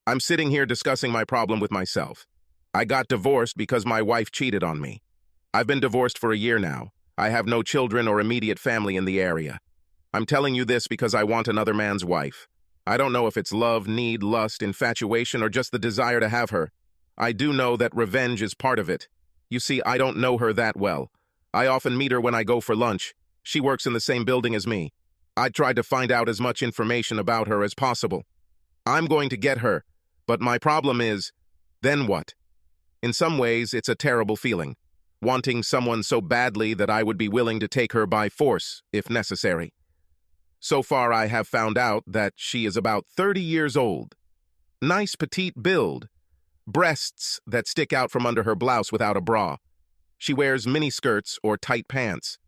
I'm sitting here discussing my problem with myself. I got divorced because my wife cheated on me. I've been divorced for a year now. I have no children or immediate family in the area. I'm telling you this because I want another man's wife. I don't know if it's love, need, lust, infatuation, or just the desire to have her. I do know that revenge is part of it. You see, I don't know her that well. I often meet her when I go for lunch. She works in the same building as me. I tried to find out as much information about her as possible. I'm going to get her, but my problem is, then what? In some ways, it's a terrible feeling, wanting someone so badly that I would be willing to take her by force, if necessary. So far, I have found out that she is about 30 years old. Nice petite build. Breasts that stick out from under her blouse without a bra. She wears miniskirts or tight pants.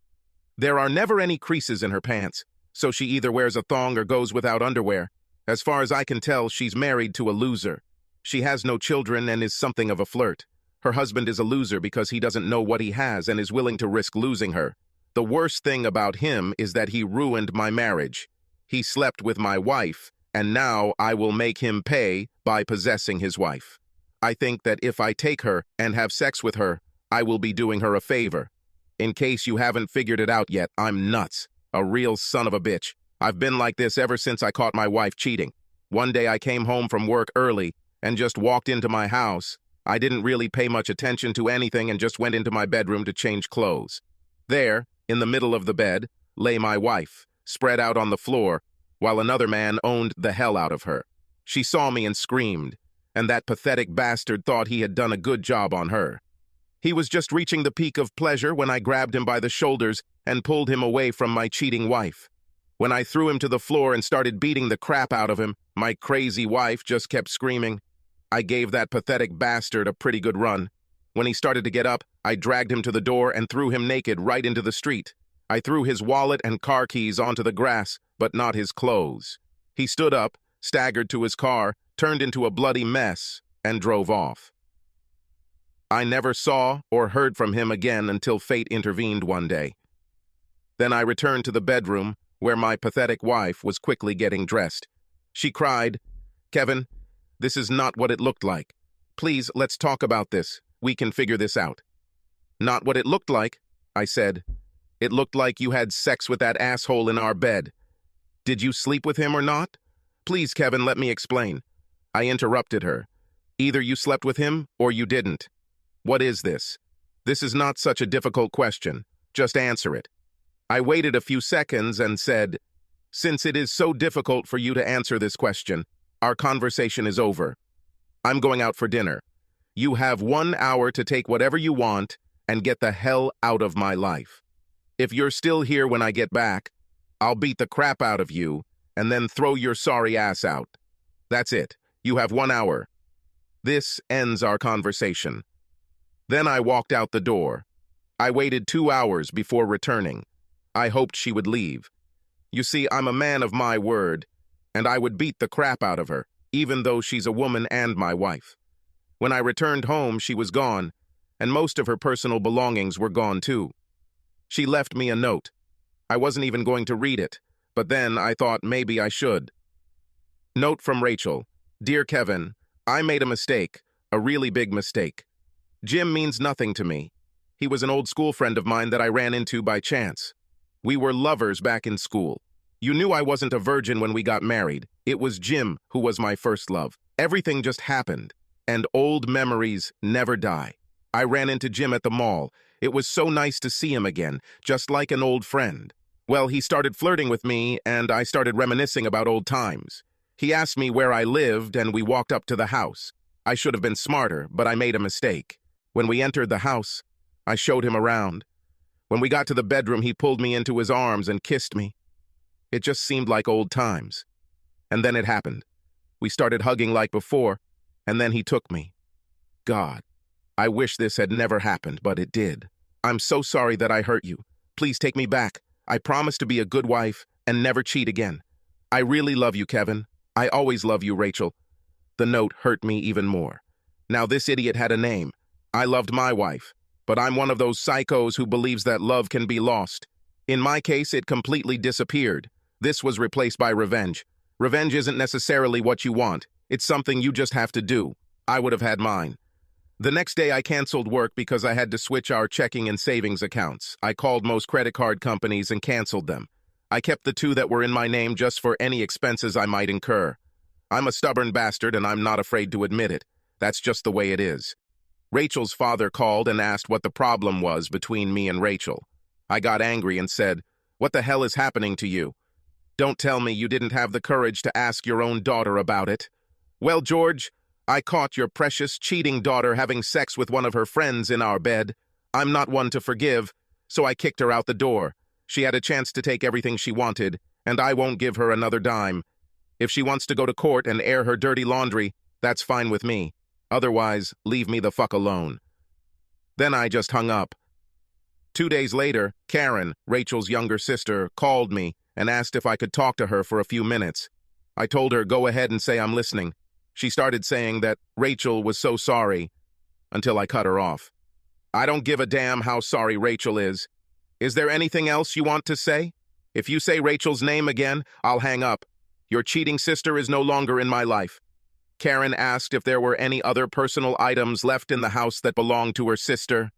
There are never any creases in her pants, so she either wears a thong or goes without underwear. As far as I can tell, she's married to a loser. She has no children and is something of a flirt. Her husband is a loser because he doesn't know what he has and is willing to risk losing her. The worst thing about him is that he ruined my marriage. He slept with my wife, and now I will make him pay by possessing his wife. I think that if I take her and have sex with her, I will be doing her a favor. In case you haven't figured it out yet, I'm nuts. A real son of a bitch. I've been like this ever since I caught my wife cheating. One day I came home from work early and just walked into my house. I didn't really pay much attention to anything and just went into my bedroom to change clothes. There, in the middle of the bed, lay my wife, spread out on the floor, while another man owned the hell out of her. She saw me and screamed, and that pathetic bastard thought he had done a good job on her. He was just reaching the peak of pleasure when I grabbed him by the shoulders and pulled him away from my cheating wife. When I threw him to the floor and started beating the crap out of him, my crazy wife just kept screaming. I gave that pathetic bastard a pretty good run. When he started to get up, I dragged him to the door and threw him naked right into the street. I threw his wallet and car keys onto the grass, but not his clothes. He stood up, staggered to his car, turned into a bloody mess, and drove off. I never saw or heard from him again until fate intervened one day. Then I returned to the bedroom, where my pathetic wife was quickly getting dressed. She cried, "Kevin, this is not what it looked like. Please, let's talk about this. We can figure this out." "Not what it looked like," I said. "It looked like you had sex with that asshole in our bed. Did you sleep with him or not? Please, Kevin, let me explain." I interrupted her. "Either you slept with him or you didn't. What is this? This is not such a difficult question. Just answer it." I waited a few seconds and said, "Since it is so difficult for you to answer this question, our conversation is over. I'm going out for dinner. You have 1 hour to take whatever you want and get the hell out of my life. If you're still here when I get back, I'll beat the crap out of you and then throw your sorry ass out. That's it. You have 1 hour. This ends our conversation." Then I walked out the door. I waited 2 hours before returning. I hoped she would leave. You see, I'm a man of my word, and I would beat the crap out of her, even though she's a woman and my wife. When I returned home, she was gone, and most of her personal belongings were gone too. She left me a note. I wasn't even going to read it, but then I thought maybe I should. Note from Rachel. "Dear Kevin, I made a mistake, a really big mistake. Jim means nothing to me. He was an old school friend of mine that I ran into by chance. We were lovers back in school. You knew I wasn't a virgin when we got married. It was Jim who was my first love. Everything just happened, and old memories never die. I ran into Jim at the mall. It was so nice to see him again, just like an old friend. Well, he started flirting with me, and I started reminiscing about old times. He asked me where I lived, and we walked up to the house. I should have been smarter, but I made a mistake. When we entered the house, I showed him around. When we got to the bedroom, he pulled me into his arms and kissed me. It just seemed like old times. And then it happened. We started hugging like before, and then he took me. God, I wish this had never happened, but it did. I'm so sorry that I hurt you. Please take me back. I promise to be a good wife and never cheat again. I really love you, Kevin. I always love you, Rachel." The note hurt me even more. Now this idiot had a name. I loved my wife, but I'm one of those psychos who believes that love can be lost. In my case, it completely disappeared. This was replaced by revenge. Revenge isn't necessarily what you want. It's something you just have to do. I would have had mine. The next day, I canceled work because I had to switch our checking and savings accounts. I called most credit card companies and canceled them. I kept the two that were in my name just for any expenses I might incur. I'm a stubborn bastard and I'm not afraid to admit it. That's just the way it is. Rachel's father called and asked what the problem was between me and Rachel. I got angry and said, "What the hell is happening to you? Don't tell me you didn't have the courage to ask your own daughter about it." "Well, George, I caught your precious cheating daughter having sex with one of her friends in our bed. I'm not one to forgive, so I kicked her out the door. She had a chance to take everything she wanted, and I won't give her another dime. If she wants to go to court and air her dirty laundry, that's fine with me. Otherwise, leave me the fuck alone." Then I just hung up. 2 days later, Karen, Rachel's younger sister, called me and asked if I could talk to her for a few minutes. I told her, "Go ahead and say I'm listening." She started saying that Rachel was so sorry, until I cut her off. "I don't give a damn how sorry Rachel is. Is there anything else you want to say? If you say Rachel's name again, I'll hang up. Your cheating sister is no longer in my life." Karen asked if there were any other personal items left in the house that belonged to her sister.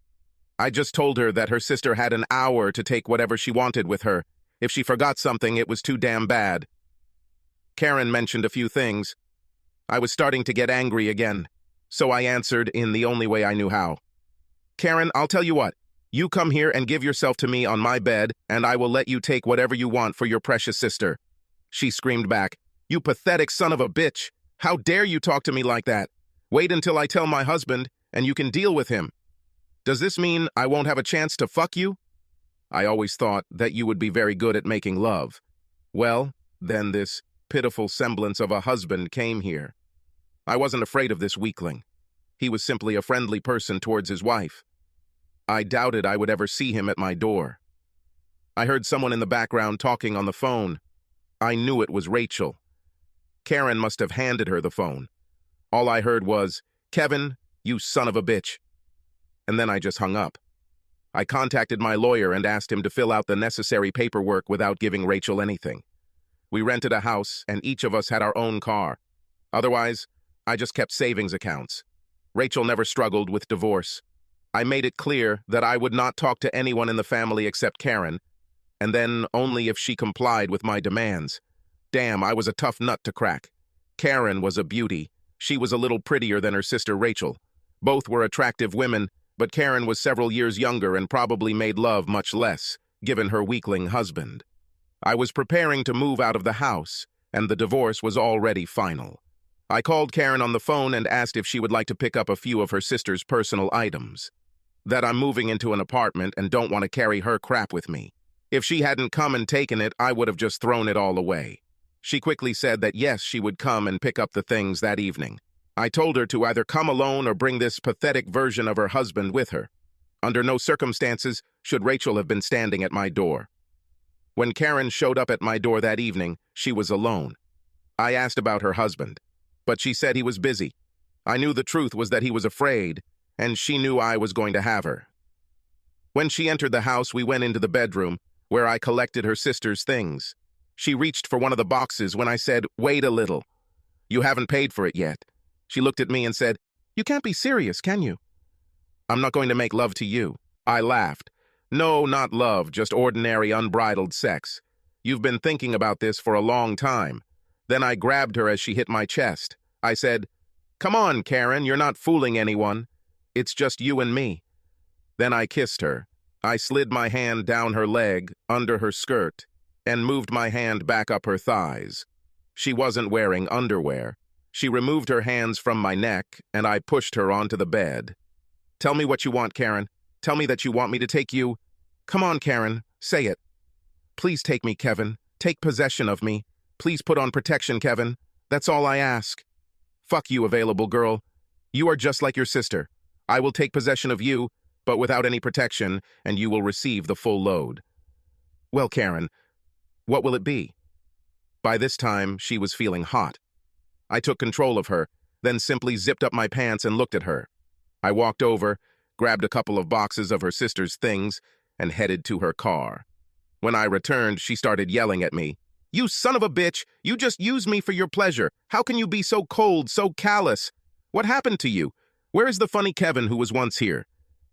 I just told her that her sister had an hour to take whatever she wanted with her. If she forgot something, it was too damn bad. Karen mentioned a few things. I was starting to get angry again, so I answered in the only way I knew how. "Karen, I'll tell you what. You come here and give yourself to me on my bed, and I will let you take whatever you want for your precious sister." She screamed back, "You pathetic son of a bitch! How dare you talk to me like that? Wait until I tell my husband, and you can deal with him. Does this mean I won't have a chance to fuck you? I always thought that you would be very good at making love." Well, then this pitiful semblance of a husband came here. I wasn't afraid of this weakling. He was simply a friendly person towards his wife. I doubted I would ever see him at my door. I heard someone in the background talking on the phone. I knew it was Rachel. Karen must have handed her the phone. All I heard was, "Kevin, you son of a bitch." And then I just hung up. I contacted my lawyer and asked him to fill out the necessary paperwork without giving Rachel anything. We rented a house, and each of us had our own car. Otherwise, I just kept savings accounts. Rachel never struggled with divorce. I made it clear that I would not talk to anyone in the family except Karen, and then only if she complied with my demands. Damn, I was a tough nut to crack. Karen was a beauty. She was a little prettier than her sister Rachel. Both were attractive women, but Karen was several years younger and probably made love much less, given her weakling husband. I was preparing to move out of the house, and the divorce was already final. I called Karen on the phone and asked if she would like to pick up a few of her sister's personal items. That I'm moving into an apartment and don't want to carry her crap with me. If she hadn't come and taken it, I would have just thrown it all away. She quickly said that yes, she would come and pick up the things that evening. I told her to either come alone or bring this pathetic version of her husband with her. Under no circumstances should Rachel have been standing at my door. When Karen showed up at my door that evening, she was alone. I asked about her husband, but she said he was busy. I knew the truth was that he was afraid, and she knew I was going to have her. When she entered the house, we went into the bedroom, where I collected her sister's things. She reached for one of the boxes when I said, "Wait a little. You haven't paid for it yet." She looked at me and said, "You can't be serious, can you?" "I'm not going to make love to you." I laughed. "No, not love, just ordinary unbridled sex. You've been thinking about this for a long time." Then I grabbed her as she hit my chest. I said, "Come on, Karen, you're not fooling anyone. It's just you and me." Then I kissed her. I slid my hand down her leg, under her skirt, and moved my hand back up her thighs. She wasn't wearing underwear. She removed her hands from my neck, and I pushed her onto the bed. "Tell me what you want, Karen. Tell me that you want me to take you. Come on, Karen, say it. Please take me, Kevin. Take possession of me. Please put on protection, Kevin. That's all I ask." "Fuck you, available girl. You are just like your sister. I will take possession of you, but without any protection, and you will receive the full load." "Well, Karen, what will it be?" By this time, she was feeling hot. I took control of her, then simply zipped up my pants and looked at her. I walked over, grabbed a couple of boxes of her sister's things, and headed to her car. When I returned, she started yelling at me. You son of a bitch! You just use me for your pleasure. How can you be so cold, so callous? What happened to you? Where is the funny Kevin who was once here?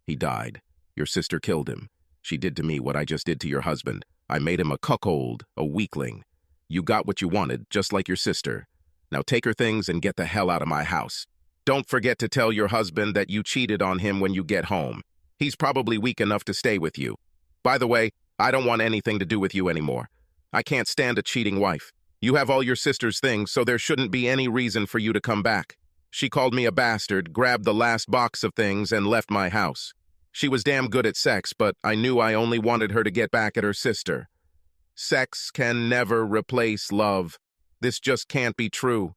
He died. Your sister killed him. She did to me what I just did to your husband. I made him a cuckold, a weakling. You got what you wanted, just like your sister. Now take her things and get the hell out of my house. Don't forget to tell your husband that you cheated on him when you get home. He's probably weak enough to stay with you. By the way, I don't want anything to do with you anymore. I can't stand a cheating wife. You have all your sister's things, so there shouldn't be any reason for you to come back. She called me a bastard, grabbed the last box of things, and left my house. She was damn good at sex, but I knew I only wanted her to get back at her sister. Sex can never replace love. This just can't be true.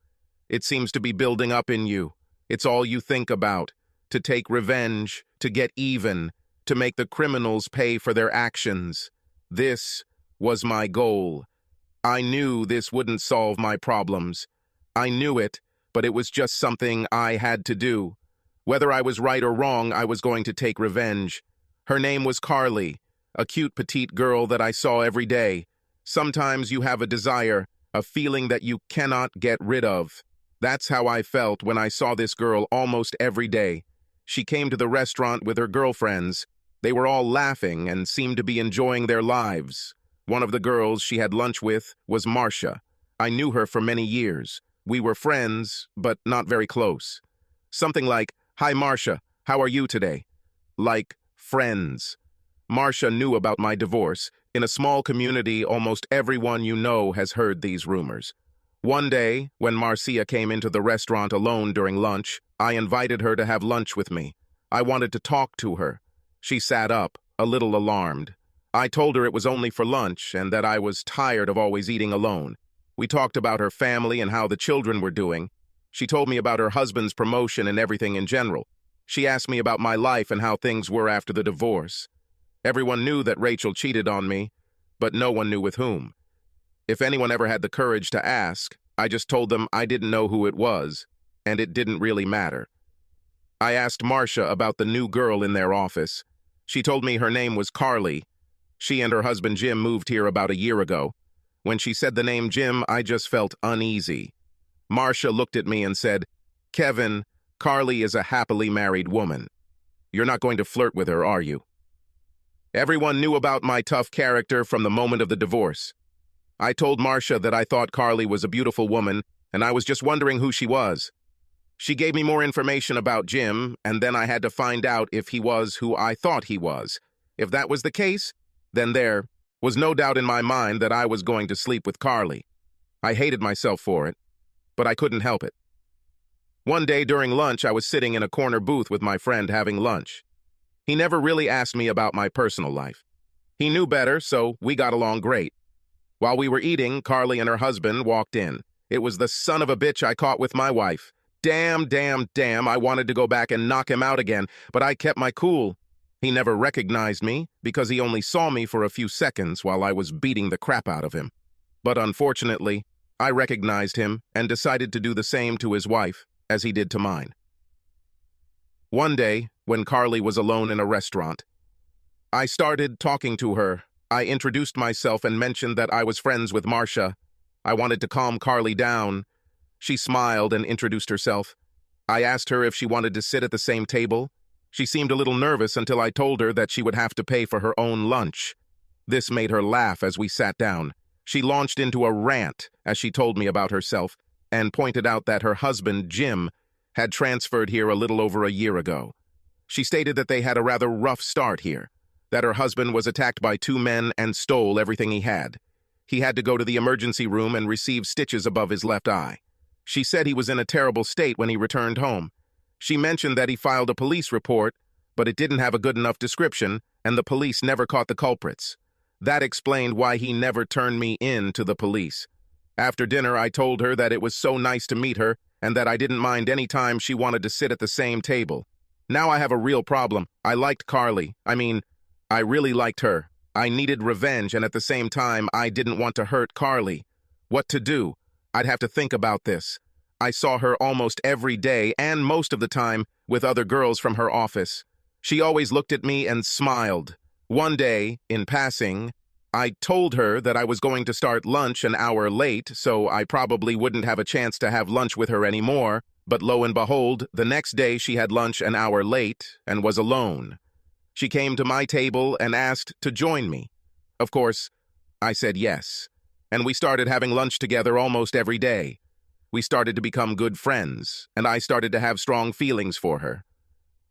It seems to be building up in you. It's all you think about. To take revenge, to get even, to make the criminals pay for their actions. This was my goal. I knew this wouldn't solve my problems. I knew it, but it was just something I had to do. Whether I was right or wrong, I was going to take revenge. Her name was Carly, a cute petite girl that I saw every day. Sometimes you have a desire, a feeling that you cannot get rid of. That's how I felt when I saw this girl almost every day. She came to the restaurant with her girlfriends. They were all laughing and seemed to be enjoying their lives. One of the girls she had lunch with was Marcia. I knew her for many years. We were friends, but not very close. Something like, "Hi, Marcia, how are you today?" Like friends. Marcia knew about my divorce. In a small community, almost everyone you know has heard these rumors. One day, when Marcia came into the restaurant alone during lunch, I invited her to have lunch with me. I wanted to talk to her. She sat up, a little alarmed. I told her it was only for lunch and that I was tired of always eating alone. We talked about her family and how the children were doing. She told me about her husband's promotion and everything in general. She asked me about my life and how things were after the divorce. Everyone knew that Rachel cheated on me, but no one knew with whom. If anyone ever had the courage to ask, I just told them I didn't know who it was, and it didn't really matter. I asked Marcia about the new girl in their office. She told me her name was Carly. She and her husband Jim moved here about a year ago. When she said the name Jim, I just felt uneasy. Marcia looked at me and said, "Kevin, Carly is a happily married woman. You're not going to flirt with her, are you?" Everyone knew about my tough character from the moment of the divorce. I told Marcia that I thought Carly was a beautiful woman, and I was just wondering who she was. She gave me more information about Jim, and then I had to find out if he was who I thought he was. If that was the case, then there was no doubt in my mind that I was going to sleep with Carly. I hated myself for it, but I couldn't help it. One day during lunch, I was sitting in a corner booth with my friend having lunch. He never really asked me about my personal life. He knew better, so we got along great. While we were eating, Carly and her husband walked in. It was the son of a bitch I caught with my wife. Damn, I wanted to go back and knock him out again, but I kept my cool. He never recognized me because he only saw me for a few seconds while I was beating the crap out of him. But unfortunately, I recognized him and decided to do the same to his wife as he did to mine. One day, when Carly was alone in a restaurant, I started talking to her. I introduced myself and mentioned that I was friends with Marcia. I wanted to calm Carly down. She smiled and introduced herself. I asked her if she wanted to sit at the same table. She seemed a little nervous until I told her that she would have to pay for her own lunch. This made her laugh as we sat down. She launched into a rant as she told me about herself and pointed out that her husband, Jim, had transferred here a little over a year ago. She stated that they had a rather rough start here, that her husband was attacked by two men and stole everything he had. He had to go to the emergency room and receive stitches above his left eye. She said he was in a terrible state when he returned home. She mentioned that he filed a police report, but it didn't have a good enough description, and the police never caught the culprits. That explained why he never turned me in to the police. After dinner, I told her that it was so nice to meet her and that I didn't mind any time she wanted to sit at the same table. Now I have a real problem. I liked Carly. I really liked her. I needed revenge, and at the same time, I didn't want to hurt Carly. What to do? I'd have to think about this. I saw her almost every day, and most of the time, with other girls from her office. She always looked at me and smiled. One day, in passing, I told her that I was going to start lunch an hour late, so I probably wouldn't have a chance to have lunch with her anymore, but lo and behold, the next day she had lunch an hour late and was alone. She came to my table and asked to join me. Of course, I said yes, and we started having lunch together almost every day. We started to become good friends, and I started to have strong feelings for her.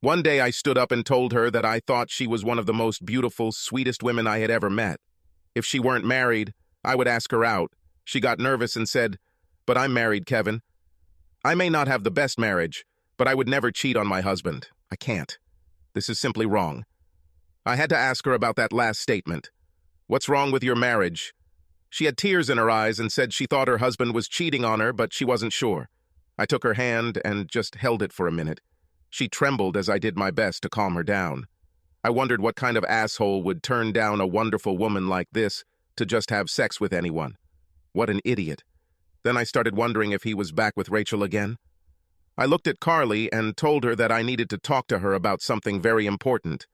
One day I stood up and told her that I thought she was one of the most beautiful, sweetest women I had ever met. If she weren't married, I would ask her out. She got nervous and said, "But I'm married, Kevin. I may not have the best marriage, but I would never cheat on my husband. I can't. This is simply wrong." I had to ask her about that last statement. "What's wrong with your marriage?" She had tears in her eyes and said she thought her husband was cheating on her, but she wasn't sure. I took her hand and just held it for a minute. She trembled as I did my best to calm her down. I wondered what kind of asshole would turn down a wonderful woman like this to just have sex with anyone. What an idiot. Then I started wondering if he was back with Rachel again. I looked at Carly and told her that I needed to talk to her about something very important,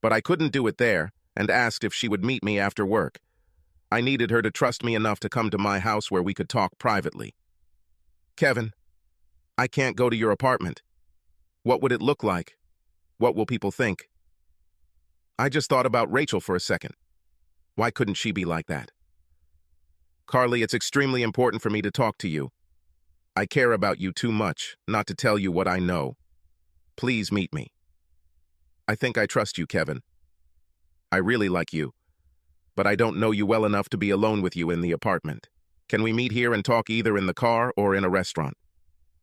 but I couldn't do it there, and asked if she would meet me after work. I needed her to trust me enough to come to my house where we could talk privately. "Kevin, I can't go to your apartment. What would it look like? What will people think?" I just thought about Rachel for a second. Why couldn't she be like that? "Carly, it's extremely important for me to talk to you. I care about you too much not to tell you what I know. Please meet me." "I think I trust you, Kevin. I really like you, but I don't know you well enough to be alone with you in the apartment. Can we meet here and talk either in the car or in a restaurant?"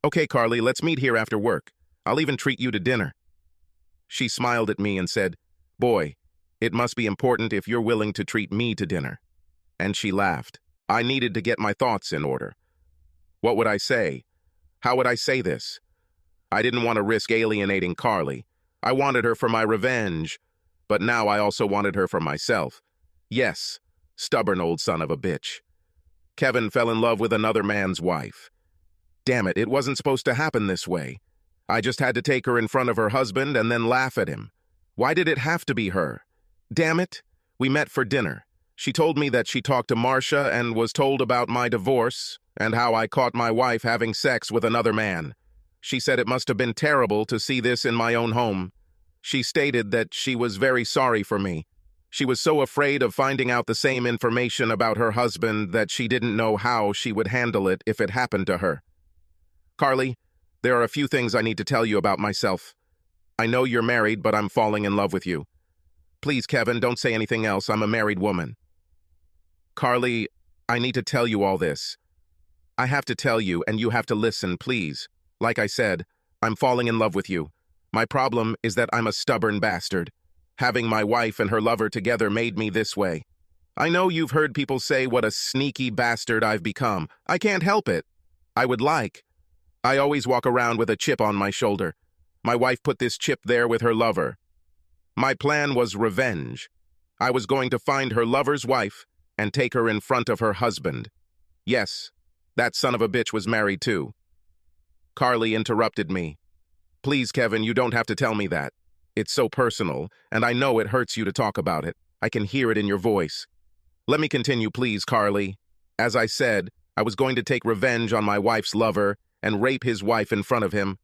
"Okay, Carly, let's meet here after work. I'll even treat you to dinner." She smiled at me and said, "Boy, it must be important if you're willing to treat me to dinner." And she laughed. I needed to get my thoughts in order. What would I say? How would I say this? I didn't want to risk alienating Carly. I wanted her for my revenge, but now I also wanted her for myself. Yes, stubborn old son of a bitch. Kevin fell in love with another man's wife. Damn it, it wasn't supposed to happen this way. I just had to take her in front of her husband and then laugh at him. Why did it have to be her? Damn it. We met for dinner. She told me that she talked to Marcia and was told about my divorce and how I caught my wife having sex with another man. She said it must have been terrible to see this in my own home. She stated that she was very sorry for me. She was so afraid of finding out the same information about her husband that she didn't know how she would handle it if it happened to her. Carly, there are a few things I need to tell you about myself. I know you're married, but I'm falling in love with you. Please, Kevin, don't say anything else. I'm a married woman. Carly, I need to tell you all this. I have to tell you, and you have to listen, please. Like I said, I'm falling in love with you. My problem is that I'm a stubborn bastard. Having my wife and her lover together made me this way. I know you've heard people say what a sneaky bastard I've become. I can't help it. I always walk around with a chip on my shoulder. My wife put this chip there with her lover. My plan was revenge. I was going to find her lover's wife and take her in front of her husband. Yes, that son of a bitch was married too. Carly interrupted me. Please, Kevin, you don't have to tell me that. It's so personal, and I know it hurts you to talk about it. I can hear it in your voice. Let me continue, please, Carly. As I said, I was going to take revenge on my wife's lover and rape his wife in front of him.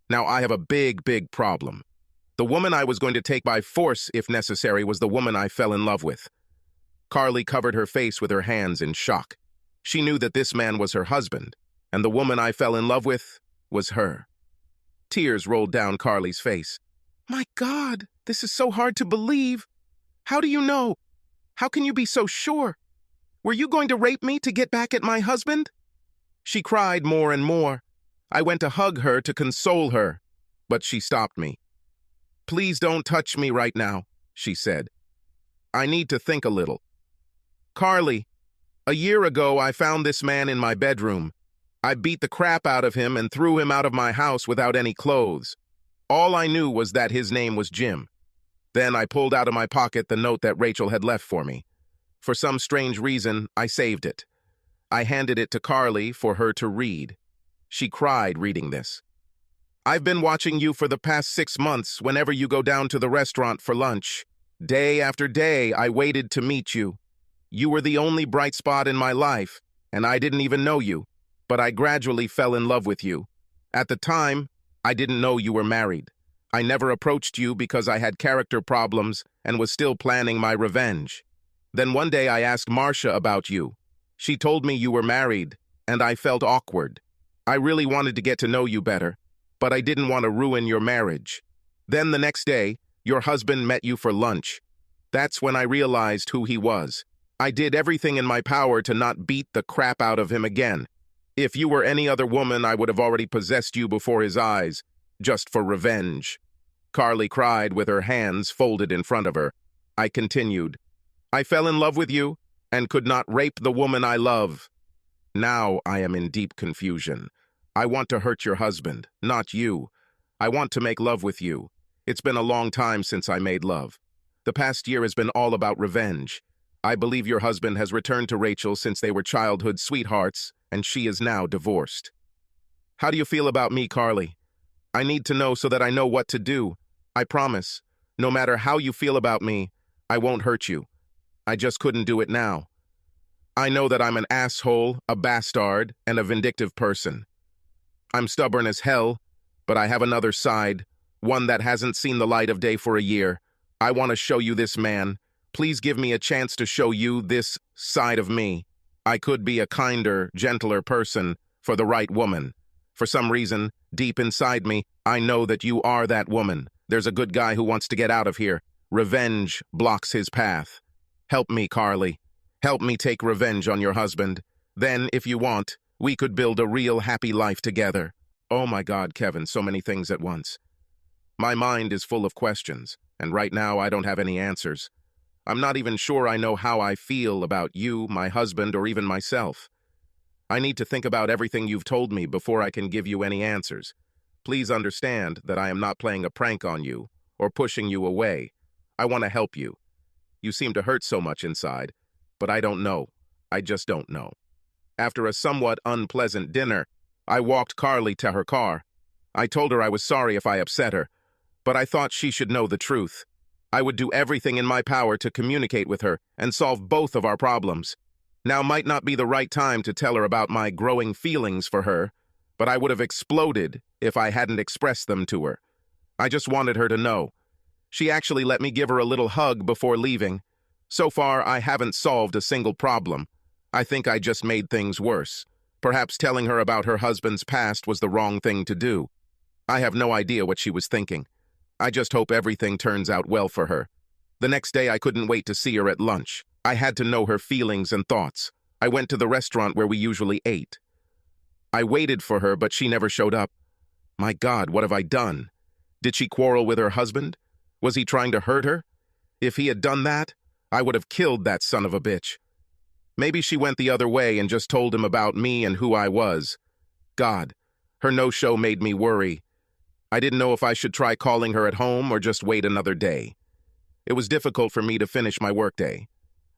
Now, I have a big, big problem. The woman I was going to take by force, if necessary, was the woman I fell in love with. Carly covered her face with her hands in shock. She knew that this man was her husband, and the woman I fell in love with was her. Tears rolled down Carly's face. My God, this is so hard to believe. How do you know? How can you be so sure? Were you going to rape me to get back at my husband? She cried more and more. I went to hug her to console her, but she stopped me. Please don't touch me right now, she said. I need to think a little. Carly, a year ago I found this man in my bedroom. I beat the crap out of him and threw him out of my house without any clothes. All I knew was that his name was Jim. Then I pulled out of my pocket the note that Rachel had left for me. For some strange reason, I saved it. I handed it to Carly for her to read. She cried reading this. I've been watching you for the past 6 months whenever you go down to the restaurant for lunch. Day after day, I waited to meet you. You were the only bright spot in my life, and I didn't even know you, but I gradually fell in love with you. At the time, I didn't know you were married. I never approached you because I had character problems and was still planning my revenge. Then one day I asked Marcia about you. She told me you were married, and I felt awkward. I really wanted to get to know you better, but I didn't want to ruin your marriage. Then the next day, your husband met you for lunch. That's when I realized who he was. I did everything in my power to not beat the crap out of him again. If you were any other woman, I would have already possessed you before his eyes, just for revenge. Carly cried with her hands folded in front of her. I continued. I fell in love with you and could not rape the woman I love. Now I am in deep confusion. I want to hurt your husband, not you. I want to make love with you. It's been a long time since I made love. The past year has been all about revenge. I believe your husband has returned to Rachel since they were childhood sweethearts, and she is now divorced. How do you feel about me, Carly? I need to know so that I know what to do. I promise, no matter how you feel about me, I won't hurt you. I just couldn't do it now. I know that I'm an asshole, a bastard, and a vindictive person. I'm stubborn as hell, but I have another side, one that hasn't seen the light of day for a year. I want to show you this man. Please give me a chance to show you this side of me. I could be a kinder, gentler person for the right woman. For some reason, deep inside me, I know that you are that woman. There's a good guy who wants to get out of here. Revenge blocks his path. Help me, Carly. Help me take revenge on your husband. Then, if you want, we could build a real happy life together. Oh my God, Kevin, so many things at once. My mind is full of questions, and right now I don't have any answers. I'm not even sure I know how I feel about you, my husband, or even myself. I need to think about everything you've told me before I can give you any answers. Please understand that I am not playing a prank on you or pushing you away. I want to help you. You seem to hurt so much inside, but I don't know. I just don't know. After a somewhat unpleasant dinner, I walked Carly to her car. I told her I was sorry if I upset her, but I thought she should know the truth. I would do everything in my power to communicate with her and solve both of our problems. Now might not be the right time to tell her about my growing feelings for her, but I would have exploded if I hadn't expressed them to her. I just wanted her to know. She actually let me give her a little hug before leaving. So far, I haven't solved a single problem. I think I just made things worse. Perhaps telling her about her husband's past was the wrong thing to do. I have no idea what she was thinking. I just hope everything turns out well for her. The next day, I couldn't wait to see her at lunch. I had to know her feelings and thoughts. I went to the restaurant where we usually ate. I waited for her, but she never showed up. My God, what have I done? Did she quarrel with her husband? Was he trying to hurt her? If he had done that, I would have killed that son of a bitch. Maybe she went the other way and just told him about me and who I was. God, her no-show made me worry. I didn't know if I should try calling her at home or just wait another day. It was difficult for me to finish my workday.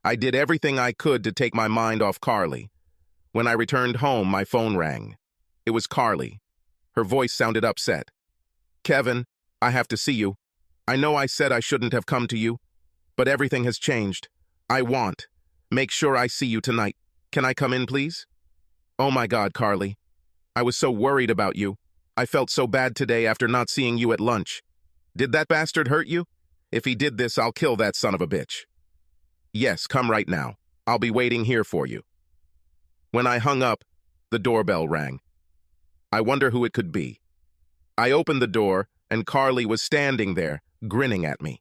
I did everything I could to take my mind off Carly. When I returned home, my phone rang. It was Carly. Her voice sounded upset. Kevin, I have to see you. I know I said I shouldn't have come to you, but everything has changed. Make sure I see you tonight. Can I come in, please? Oh my God, Carly. I was so worried about you. I felt so bad today after not seeing you at lunch. Did that bastard hurt you? If he did this, I'll kill that son of a bitch. Yes, come right now. I'll be waiting here for you. When I hung up, the doorbell rang. I wonder who it could be. I opened the door, and Carly was standing there, grinning at me.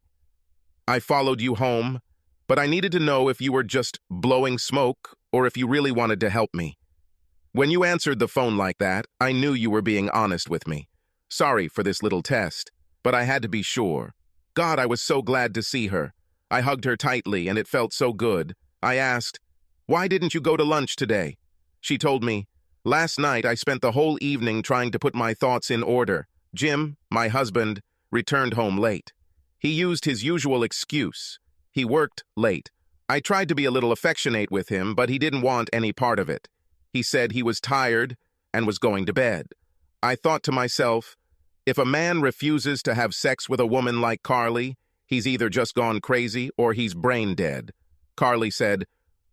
I followed you home, but I needed to know if you were just blowing smoke or if you really wanted to help me. When you answered the phone like that, I knew you were being honest with me. Sorry for this little test, but I had to be sure. God, I was so glad to see her. I hugged her tightly, and it felt so good. I asked, "Why didn't you go to lunch today?" She told me, "Last night I spent the whole evening trying to put my thoughts in order. Jim, my husband, returned home late. He used his usual excuse. He worked late. I tried to be a little affectionate with him, but he didn't want any part of it. He said he was tired and was going to bed. I thought to myself, if a man refuses to have sex with a woman like Carly, he's either just gone crazy or he's brain dead." Carly said,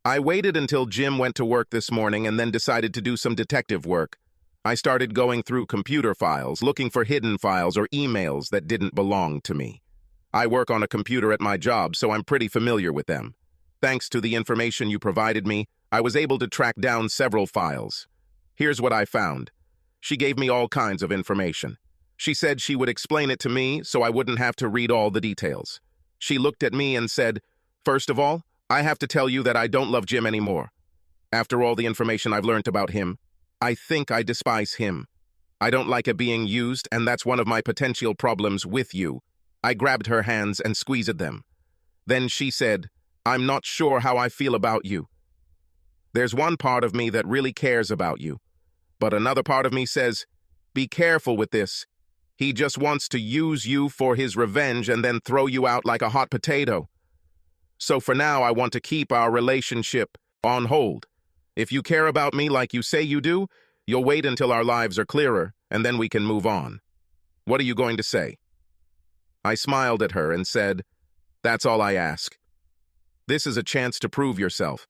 I waited until Jim went to work this morning and then decided to do some detective work. I started going through computer files, looking for hidden files or emails that didn't belong to me. I work on a computer at my job, so I'm pretty familiar with them. Thanks to the information you provided me, I was able to track down several files. Here's what I found. She gave me all kinds of information. She said she would explain it to me so I wouldn't have to read all the details. She looked at me and said, "First of all, I have to tell you that I don't love Jim anymore. After all the information I've learned about him, I think I despise him. I don't like it being used, and that's one of my potential problems with you." I grabbed her hands and squeezed them. Then she said, "I'm not sure how I feel about you. There's one part of me that really cares about you, but another part of me says, be careful with this. He just wants to use you for his revenge and then throw you out like a hot potato. So for now, I want to keep our relationship on hold. If you care about me like you say you do, you'll wait until our lives are clearer, and then we can move on. What are you going to say?" I smiled at her and said, "That's all I ask. This is a chance to prove yourself.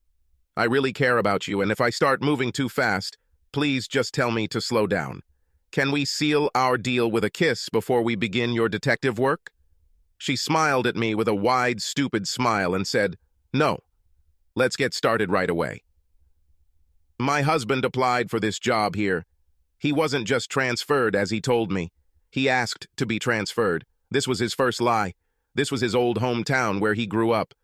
I really care about you, and if I start moving too fast, please just tell me to slow down. Can we seal our deal with a kiss before we begin your detective work?" She smiled at me with a wide, stupid smile and said, "No. Let's get started right away." My husband applied for this job here. He wasn't just transferred, as he told me. He asked to be transferred. This was his first lie. This was his old hometown where he grew up.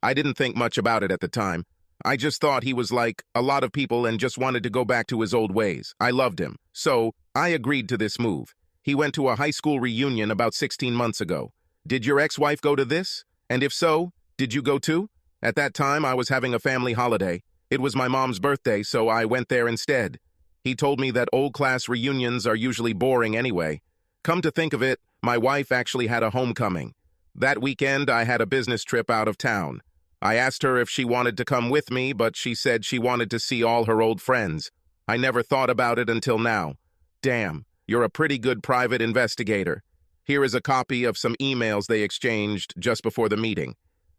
I didn't think much about it at the time. I just thought he was like a lot of people and just wanted to go back to his old ways. I loved him. So I agreed to this move. He went to a high school reunion about 16 months ago. Did your ex-wife go to this? And if so, did you go too? At that time, I was having a family holiday. It was my mom's birthday, so I went there instead. He told me that old-class reunions are usually boring anyway. Come to think of it, my wife actually had a homecoming. That weekend, I had a business trip out of town. I asked her if she wanted to come with me, but she said she wanted to see all her old friends. I never thought about it until now. Damn, you're a pretty good private investigator. Here is a copy of some emails they exchanged just before the meeting.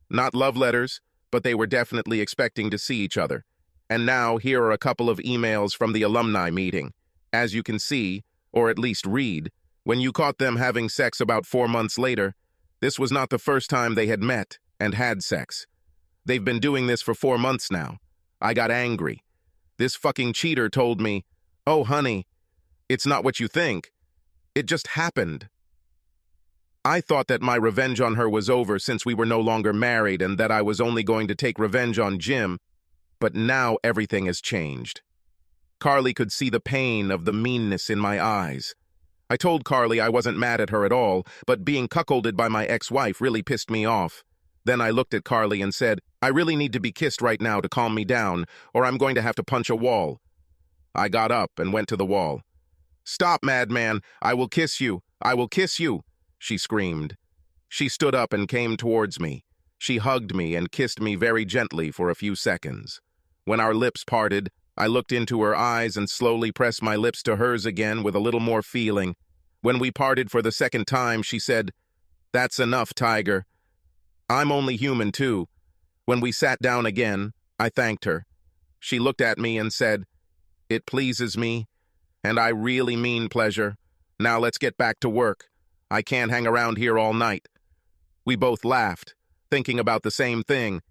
Not love letters, but they were definitely expecting to see each other. And now, here are a couple of emails from the alumni meeting. As you can see, or at least read, when you caught them having sex about 4 months later, this was not the first time they had met and had sex. They've been doing this for 4 months now. I got angry. This fucking cheater told me, "Oh, honey, it's not what you think. It just happened." I thought that my revenge on her was over since we were no longer married and that I was only going to take revenge on Jim, but now everything has changed. Carly could see the pain of the meanness in my eyes. I told Carly I wasn't mad at her at all, but being cuckolded by my ex-wife really pissed me off. Then I looked at Carly and said, "I really need to be kissed right now to calm me down, or I'm going to have to punch a wall." I got up and went to the wall. "Stop, madman! I will kiss you! I will kiss you!" she screamed. She stood up and came towards me. She hugged me and kissed me very gently for a few seconds. When our lips parted, I looked into her eyes and slowly pressed my lips to hers again with a little more feeling. When we parted for the second time, she said, "That's enough, Tiger. I'm only human too." When we sat down again, I thanked her. She looked at me and said, "It pleases me, and I really mean pleasure. Now let's get back to work. I can't hang around here all night." We both laughed, thinking about the same thing.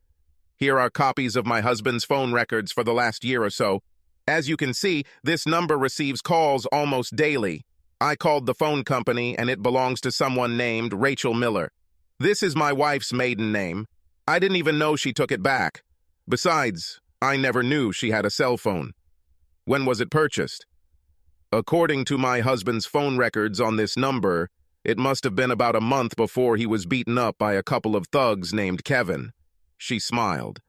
Here are copies of my husband's phone records for the last year or so. As you can see, this number receives calls almost daily. I called the phone company, and it belongs to someone named Rachel Miller. This is my wife's maiden name. I didn't even know she took it back. Besides, I never knew she had a cell phone. When was it purchased? According to my husband's phone records on this number, it must have been about a month before he was beaten up by a couple of thugs named Kevin. She smiled.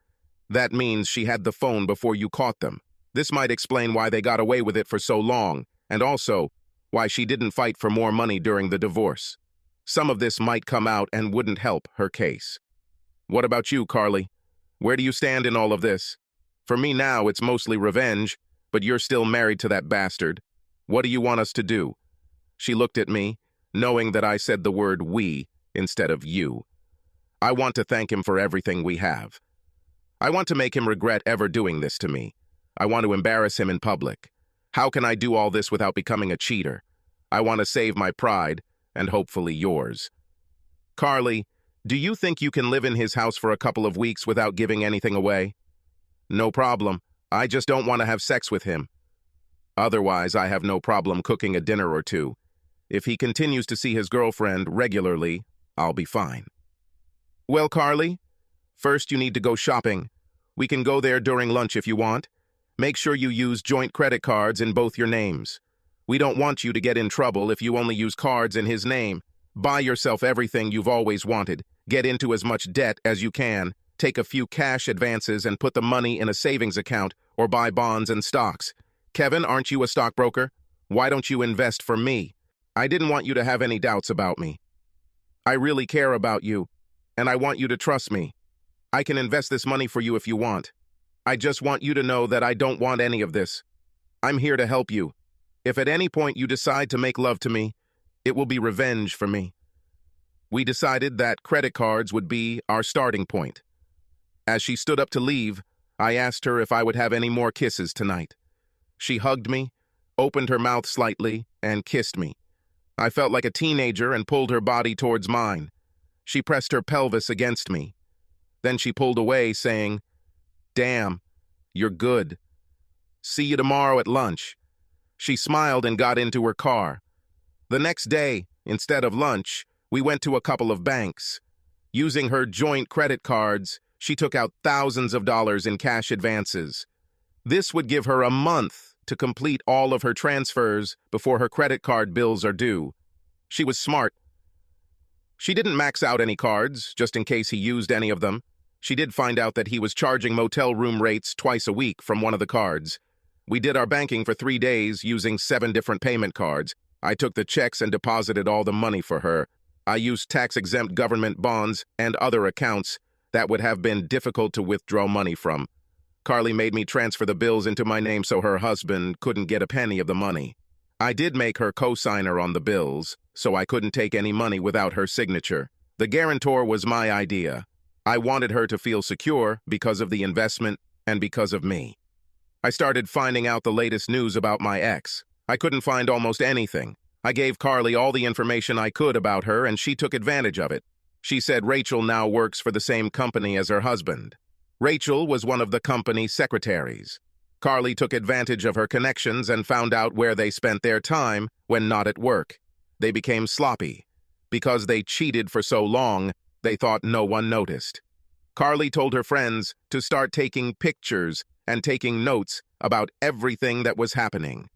That means she had the phone before you caught them. This might explain why they got away with it for so long, and also why she didn't fight for more money during the divorce. Some of this might come out and wouldn't help her case. What about you, Carly? Where do you stand in all of this? For me now, it's mostly revenge, but you're still married to that bastard. What do you want us to do? She looked at me, knowing that I said the word we instead of you. I want to thank him for everything we have. I want to make him regret ever doing this to me. I want to embarrass him in public. How can I do all this without becoming a cheater? I want to save my pride, and hopefully yours. Carly, do you think you can live in his house for a couple of weeks without giving anything away? No problem. I just don't want to have sex with him. Otherwise, I have no problem cooking a dinner or two. If he continues to see his girlfriend regularly, I'll be fine. Well, Carly, first you need to go shopping. We can go there during lunch if you want. Make sure you use joint credit cards in both your names. We don't want you to get in trouble if you only use cards in his name. Buy yourself everything you've always wanted. Get into as much debt as you can. Take a few cash advances and put the money in a savings account or buy bonds and stocks. Kevin, aren't you a stockbroker? Why don't you invest for me? I didn't want you to have any doubts about me. I really care about you, and I want you to trust me. I can invest this money for you if you want. I just want you to know that I don't want any of this. I'm here to help you. If at any point you decide to make love to me, it will be revenge for me. We decided that credit cards would be our starting point. As she stood up to leave, I asked her if I would have any more kisses tonight. She hugged me, opened her mouth slightly, and kissed me. I felt like a teenager and pulled her body towards mine. She pressed her pelvis against me. Then she pulled away, saying, "Damn, you're good. See you tomorrow at lunch." She smiled and got into her car. The next day, instead of lunch, we went to a couple of banks. Using her joint credit cards, she took out thousands of dollars in cash advances. This would give her a month to complete all of her transfers before her credit card bills are due. She was smart. She didn't max out any cards, just in case he used any of them. She did find out that he was charging motel room rates twice a week from one of the cards. We did our banking for 3 days using 7 different payment cards. I took the checks and deposited all the money for her. I used tax-exempt government bonds and other accounts that would have been difficult to withdraw money from. Carly made me transfer the bills into my name so her husband couldn't get a penny of the money. I did make her co-signer on the bills, so I couldn't take any money without her signature. The guarantor was my idea. I wanted her to feel secure because of the investment and because of me. I started finding out the latest news about my ex. I couldn't find almost anything. I gave Carly all the information I could about her, and she took advantage of it. She said Rachel now works for the same company as her husband. Rachel was one of the company's secretaries. Carly took advantage of her connections and found out where they spent their time when not at work. They became sloppy. Because they cheated for so long, they thought no one noticed. Carly told her friends to start taking pictures and taking notes about everything that was happening.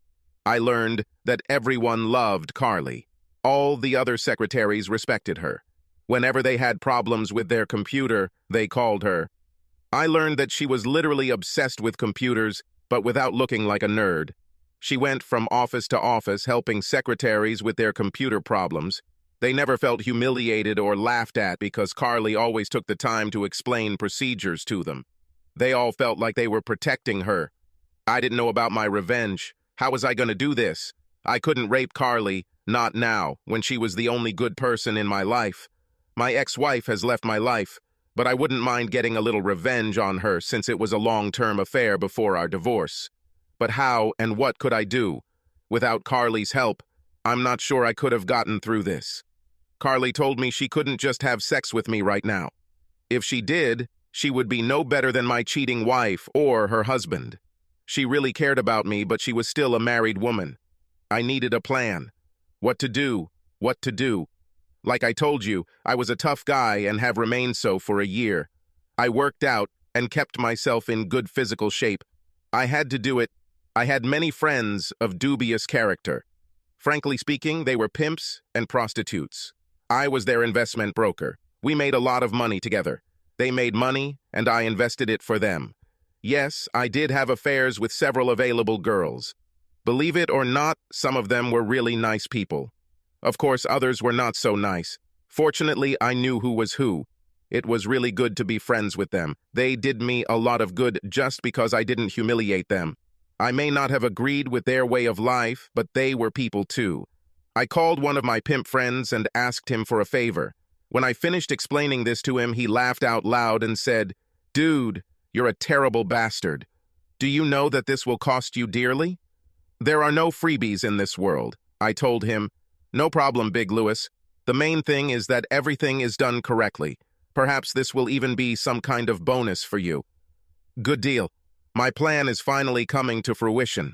I learned that everyone loved Carly. All the other secretaries respected her. Whenever they had problems with their computer, they called her. I learned that she was literally obsessed with computers, but without looking like a nerd. She went from office to office helping secretaries with their computer problems. They never felt humiliated or laughed at because Carly always took the time to explain procedures to them. They all felt like they were protecting her. I didn't know about my revenge. How was I going to do this? I couldn't rape Carly, not now, when she was the only good person in my life. My ex-wife has left my life, but I wouldn't mind getting a little revenge on her since it was a long-term affair before our divorce. But how and what could I do? Without Carly's help, I'm not sure I could have gotten through this. Carly told me she couldn't just have sex with me right now. If she did, she would be no better than my cheating wife or her husband. She really cared about me, but she was still a married woman. I needed a plan. What to do, what to do. Like I told you, I was a tough guy and have remained so for a year. I worked out and kept myself in good physical shape. I had to do it. I had many friends of dubious character. Frankly speaking, they were pimps and prostitutes. I was their investment broker. We made a lot of money together. They made money, and I invested it for them. Yes, I did have affairs with several available girls. Believe it or not, some of them were really nice people. Of course, others were not so nice. Fortunately, I knew who was who. It was really good to be friends with them. They did me a lot of good just because I didn't humiliate them. I may not have agreed with their way of life, but they were people too. I called one of my pimp friends and asked him for a favor. When I finished explaining this to him, he laughed out loud and said, "Dude, You're a terrible bastard. Do you know that this will cost you dearly? There are no freebies in this world. I told him, no problem, Big Louis. The main thing is that everything is done correctly. Perhaps this will even be some kind of bonus for you. Good deal. My plan is finally coming to fruition.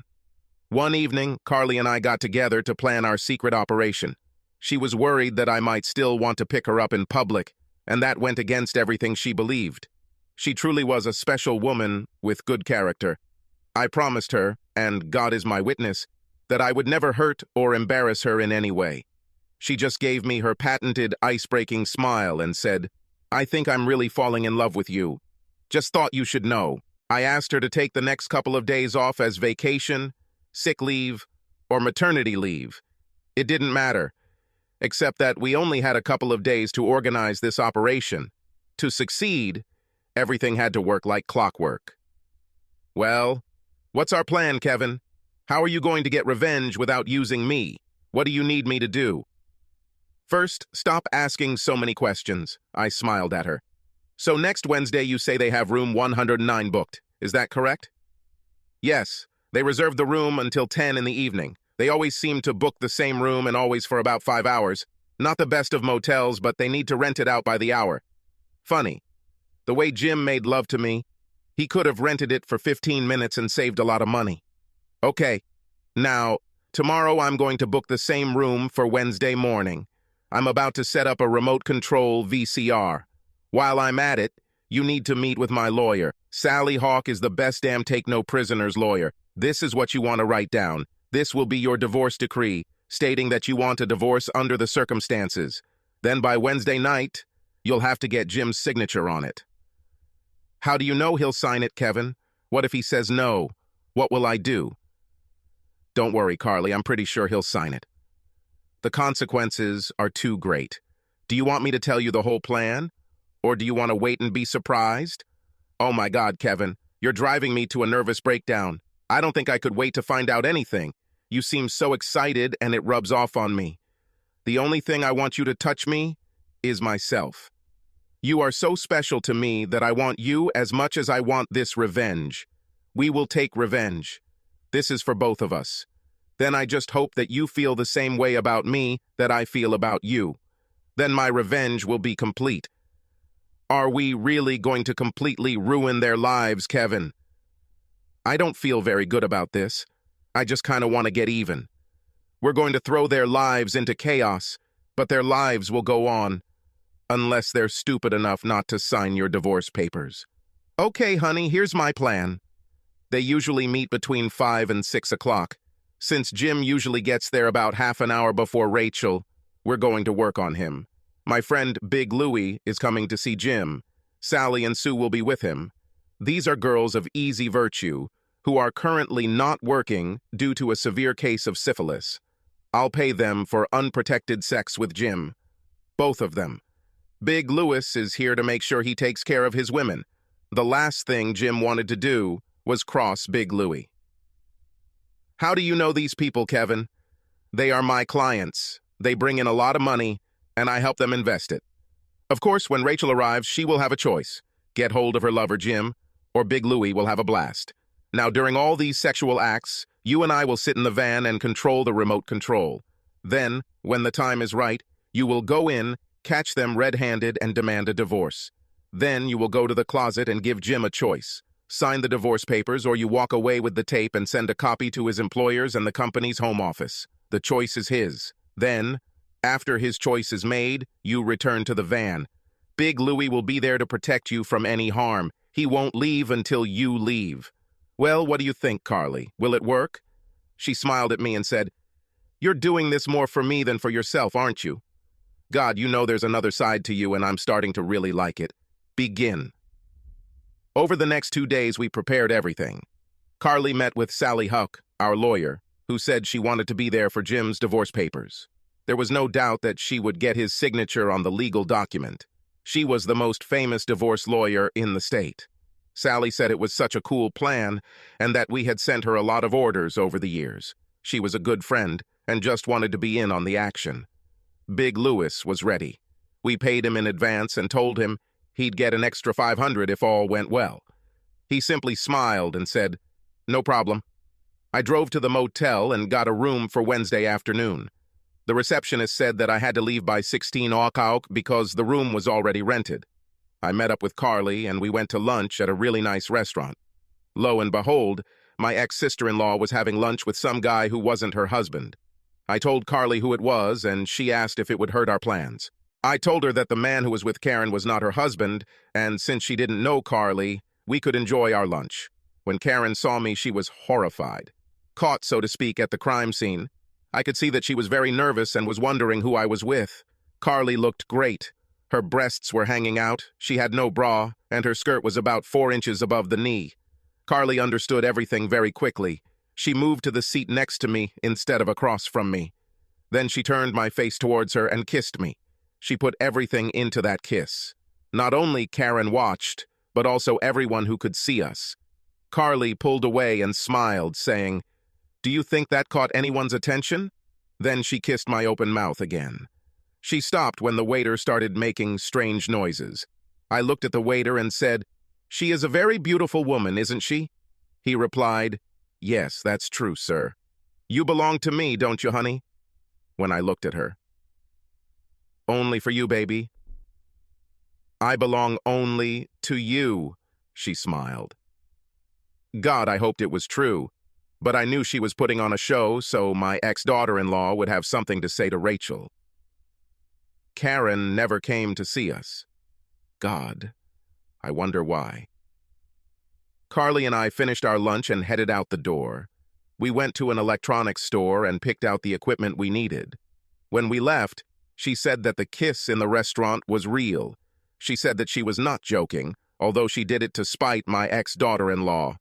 One evening, Carly and I got together to plan our secret operation. She was worried that I might still want to pick her up in public, and that went against everything she believed. She truly was a special woman with good character. I promised her, and God is my witness, that I would never hurt or embarrass her in any way. She just gave me her patented ice-breaking smile and said, "I think I'm really falling in love with you. Just thought you should know." I asked her to take the next couple of days off as vacation, sick leave, or maternity leave. It didn't matter, except that we only had a couple of days to organize this operation. To succeed, everything had to work like clockwork. Well, what's our plan, Kevin? How are you going to get revenge without using me? What do you need me to do? First, stop asking so many questions. I smiled at her. So next Wednesday you say they have room 109 booked. Is that correct? Yes. They reserved the room until 10 in the evening. They always seem to book the same room and always for about 5 hours. Not the best of motels, but they need to rent it out by the hour. Funny. The way Jim made love to me, he could have rented it for 15 minutes and saved a lot of money. Okay. Now, tomorrow I'm going to book the same room for Wednesday morning. I'm about to set up a remote control VCR. While I'm at it, you need to meet with my lawyer. Sally Hawk is the best damn take-no-prisoners lawyer. This is what you want to write down. This will be your divorce decree, stating that you want a divorce under the circumstances. Then by Wednesday night, you'll have to get Jim's signature on it. How do you know he'll sign it, Kevin? What if he says no? What will I do? Don't worry, Carly, I'm pretty sure he'll sign it. The consequences are too great. Do you want me to tell you the whole plan? Or do you want to wait and be surprised? Oh my God, Kevin, you're driving me to a nervous breakdown. I don't think I could wait to find out anything. You seem so excited and it rubs off on me. The only thing I want you to touch me is myself. You are so special to me that I want you as much as I want this revenge. We will take revenge. This is for both of us. Then I just hope that you feel the same way about me that I feel about you. Then my revenge will be complete. Are we really going to completely ruin their lives, Kevin? I don't feel very good about this. I just kind of want to get even. We're going to throw their lives into chaos, but their lives will go on, unless they're stupid enough not to sign your divorce papers. Okay, honey, here's my plan. They usually meet between 5 and 6 o'clock. Since Jim usually gets there about half an hour before Rachel, we're going to work on him. My friend Big Louie is coming to see Jim. Sally and Sue will be with him. These are girls of easy virtue who are currently not working due to a severe case of syphilis. I'll pay them for unprotected sex with Jim. Both of them. Big Louis is here to make sure he takes care of his women. The last thing Jim wanted to do was cross Big Louie. How do you know these people, Kevin? They are my clients. They bring in a lot of money, and I help them invest it. Of course, when Rachel arrives, she will have a choice. Get hold of her lover, Jim, or Big Louie will have a blast. Now, during all these sexual acts, you and I will sit in the van and control the remote control. Then, when the time is right, you will go in, catch them red-handed, and demand a divorce. Then you will go to the closet and give Jim a choice. Sign the divorce papers, or you walk away with the tape and send a copy to his employers and the company's home office. The choice is his. Then, after his choice is made, you return to the van. Big Louie will be there to protect you from any harm. He won't leave until you leave. Well, what do you think, Carly? Will it work? She smiled at me and said, "You're doing this more for me than for yourself, aren't you? God, you know there's another side to you, and I'm starting to really like it. Begin." Over the next 2 days, we prepared everything. Carly met with Sally Hawk, our lawyer, who said she wanted to be there for Jim's divorce papers. There was no doubt that she would get his signature on the legal document. She was the most famous divorce lawyer in the state. Sally said it was such a cool plan and that we had sent her a lot of orders over the years. She was a good friend and just wanted to be in on the action. Big Louis was ready. We paid him in advance and told him he'd get an extra $500 if all went well. He simply smiled and said, "No problem." I drove to the motel and got a room for Wednesday afternoon. The receptionist said that I had to leave by 16 o'clock because the room was already rented. I met up with Carly and we went to lunch at a really nice restaurant. Lo and behold, my ex-sister-in-law was having lunch with some guy who wasn't her husband. I told Carly who it was, and she asked if it would hurt our plans. I told her that the man who was with Karen was not her husband, and since she didn't know Carly, we could enjoy our lunch. When Karen saw me, she was horrified. Caught, so to speak, at the crime scene. I could see that she was very nervous and was wondering who I was with. Carly looked great. Her breasts were hanging out, she had no bra, and her skirt was about 4 inches above the knee. Carly understood everything very quickly. She moved to the seat next to me instead of across from me. Then she turned my face towards her and kissed me. She put everything into that kiss. Not only Karen watched, but also everyone who could see us. Carly pulled away and smiled, saying, "Do you think that caught anyone's attention?" Then she kissed my open mouth again. She stopped when the waiter started making strange noises. I looked at the waiter and said, "She is a very beautiful woman, isn't she?" He replied, "Yes, that's true, sir." "You belong to me, don't you, honey?" When I looked at her. "Only for you, baby." "I belong only to you," she smiled. God, I hoped it was true, but I knew she was putting on a show, so my ex-daughter-in-law would have something to say to Rachel. Karen never came to see us. God, I wonder why. Carly and I finished our lunch and headed out the door. We went to an electronics store and picked out the equipment we needed. When we left, she said that the kiss in the restaurant was real. She said that she was not joking, although she did it to spite my ex-daughter-in-law.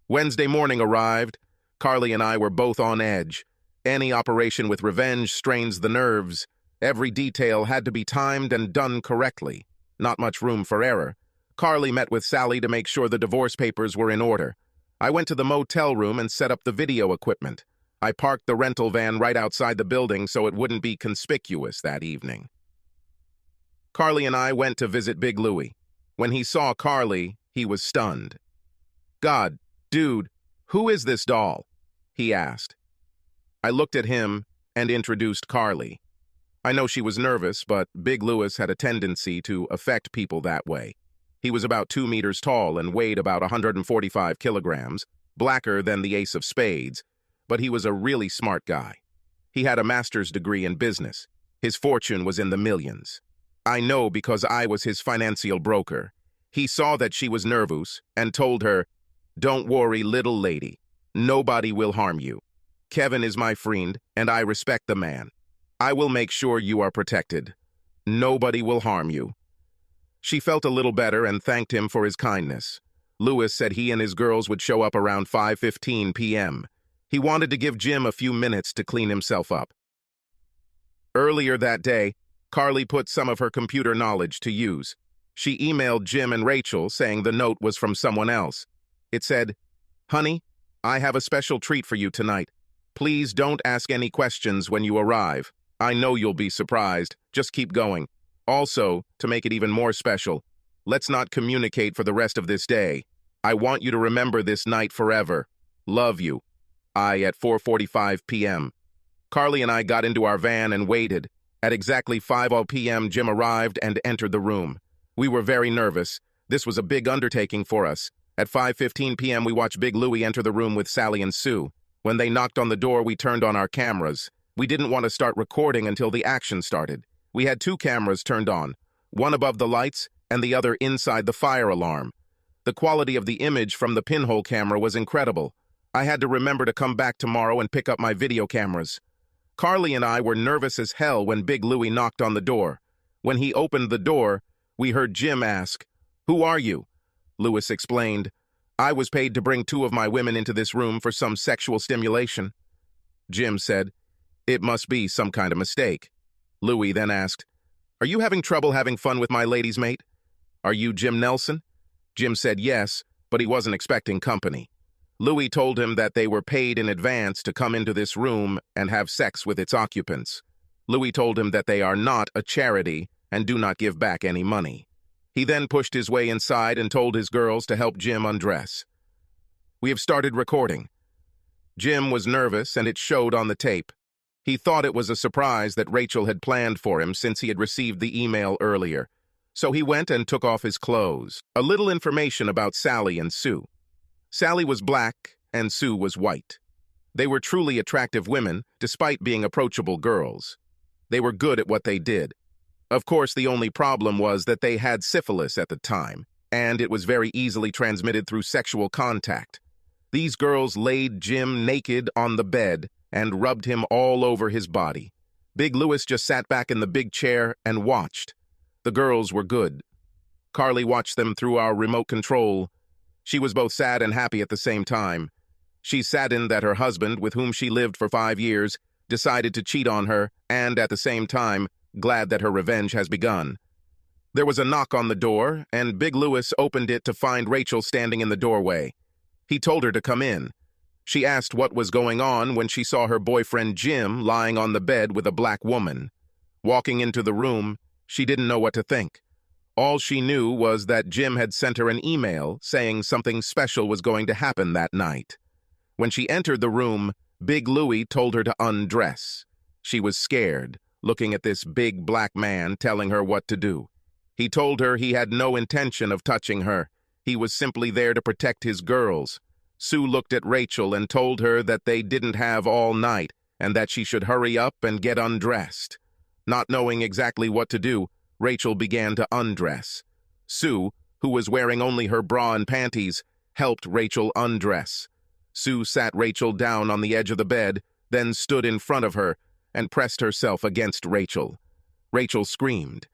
Wednesday morning arrived. Carly and I were both on edge. Any operation with revenge strains the nerves. Every detail had to be timed and done correctly. Not much room for error. Carly met with Sally to make sure the divorce papers were in order. I went to the motel room and set up the video equipment. I parked the rental van right outside the building so it wouldn't be conspicuous that evening. Carly and I went to visit Big Louie. When he saw Carly, he was stunned. "God, dude, who is this doll?" he asked. I looked at him and introduced Carly. I know she was nervous, but Big Louis had a tendency to affect people that way. He was about 2 meters tall and weighed about 145 kilograms, blacker than the ace of spades, but he was a really smart guy. He had a master's degree in business. His fortune was in the millions. I know because I was his financial broker. He saw that she was nervous and told her, "Don't worry, little lady. Nobody will harm you. Kevin is my friend, and I respect the man. I will make sure you are protected. Nobody will harm you." She felt a little better and thanked him for his kindness. Louis said he and his girls would show up around 5:15 p.m. He wanted to give Jim a few minutes to clean himself up. Earlier that day, Carly put some of her computer knowledge to use. She emailed Jim and Rachel saying the note was from someone else. It said, "Honey, I have a special treat for you tonight. Please don't ask any questions when you arrive. I know you'll be surprised. Just keep going. Also, to make it even more special, let's not communicate for the rest of this day. I want you to remember this night forever. Love you. At 4:45 p.m. Carly and I got into our van and waited. At exactly 5 p.m., Jim arrived and entered the room. We were very nervous. This was a big undertaking for us. At 5:15 p.m., we watched Big Louie enter the room with Sally and Sue. When they knocked on the door, we turned on our cameras. We didn't want to start recording until the action started. We had 2 cameras turned on, one above the lights and the other inside the fire alarm. The quality of the image from the pinhole camera was incredible. I had to remember to come back tomorrow and pick up my video cameras. Carly and I were nervous as hell when Big Louie knocked on the door. When he opened the door, we heard Jim ask, "Who are you?" Louis explained, "I was paid to bring 2 of my women into this room for some sexual stimulation." Jim said, "It must be some kind of mistake." Louis then asked, "Are you having trouble having fun with my ladies' mate? Are you Jim Nelson?" Jim said yes, but he wasn't expecting company. Louis told him that they were paid in advance to come into this room and have sex with its occupants. Louis told him that they are not a charity and do not give back any money. He then pushed his way inside and told his girls to help Jim undress. We have started recording. Jim was nervous, and it showed on the tape. He thought it was a surprise that Rachel had planned for him since he had received the email earlier. So he went and took off his clothes. A little information about Sally and Sue. Sally was black and Sue was white. They were truly attractive women, despite being approachable girls. They were good at what they did. Of course, the only problem was that they had syphilis at the time, and it was very easily transmitted through sexual contact. These girls laid Jim naked on the bed and rubbed him all over his body. Big Louis just sat back in the big chair and watched. The girls were good. Carly watched them through our remote control. She was both sad and happy at the same time. She saddened that her husband, with whom she lived for 5 years, decided to cheat on her, and at the same time, glad that her revenge has begun. There was a knock on the door, and Big Louis opened it to find Rachel standing in the doorway. He told her to come in. She asked what was going on when she saw her boyfriend Jim lying on the bed with a black woman. Walking into the room, she didn't know what to think. All she knew was that Jim had sent her an email saying something special was going to happen that night. When she entered the room, Big Louis told her to undress. She was scared, looking at this big black man telling her what to do. He told her he had no intention of touching her. He was simply there to protect his girls. Sue looked at Rachel and told her that they didn't have all night and that she should hurry up and get undressed. Not knowing exactly what to do, Rachel began to undress. Sue, who was wearing only her bra and panties, helped Rachel undress. Sue sat Rachel down on the edge of the bed, then stood in front of her and pressed herself against Rachel. Rachel screamed.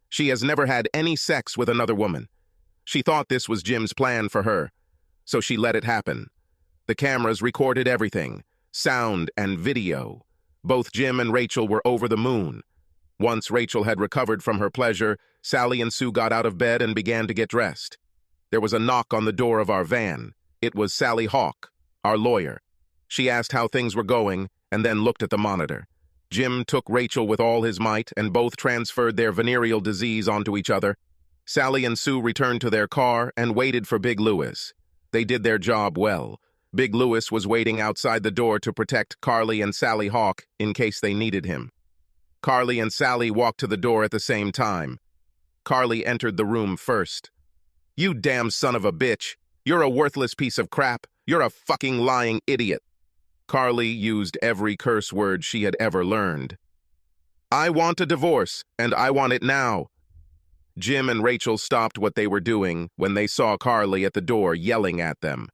She has never had any sex with another woman. She thought this was Jim's plan for her, so she let it happen. The cameras recorded everything, sound and video. Both Jim and Rachel were over the moon. Once Rachel had recovered from her pleasure, Sally and Sue got out of bed and began to get dressed. There was a knock on the door of our van. It was Sally Hawk, our lawyer. She asked how things were going and then looked at the monitor. Jim took Rachel with all his might and both transferred their venereal disease onto each other. Sally and Sue returned to their car and waited for Big Louis. They did their job well. Big Louis was waiting outside the door to protect Carly and Sally Hawk in case they needed him. Carly and Sally walked to the door at the same time. Carly entered the room first. "You damn son of a bitch! You're a worthless piece of crap! You're a fucking lying idiot!" Carly used every curse word she had ever learned. "I want a divorce, and I want it now." Jim and Rachel stopped what they were doing when they saw Carly at the door yelling at them.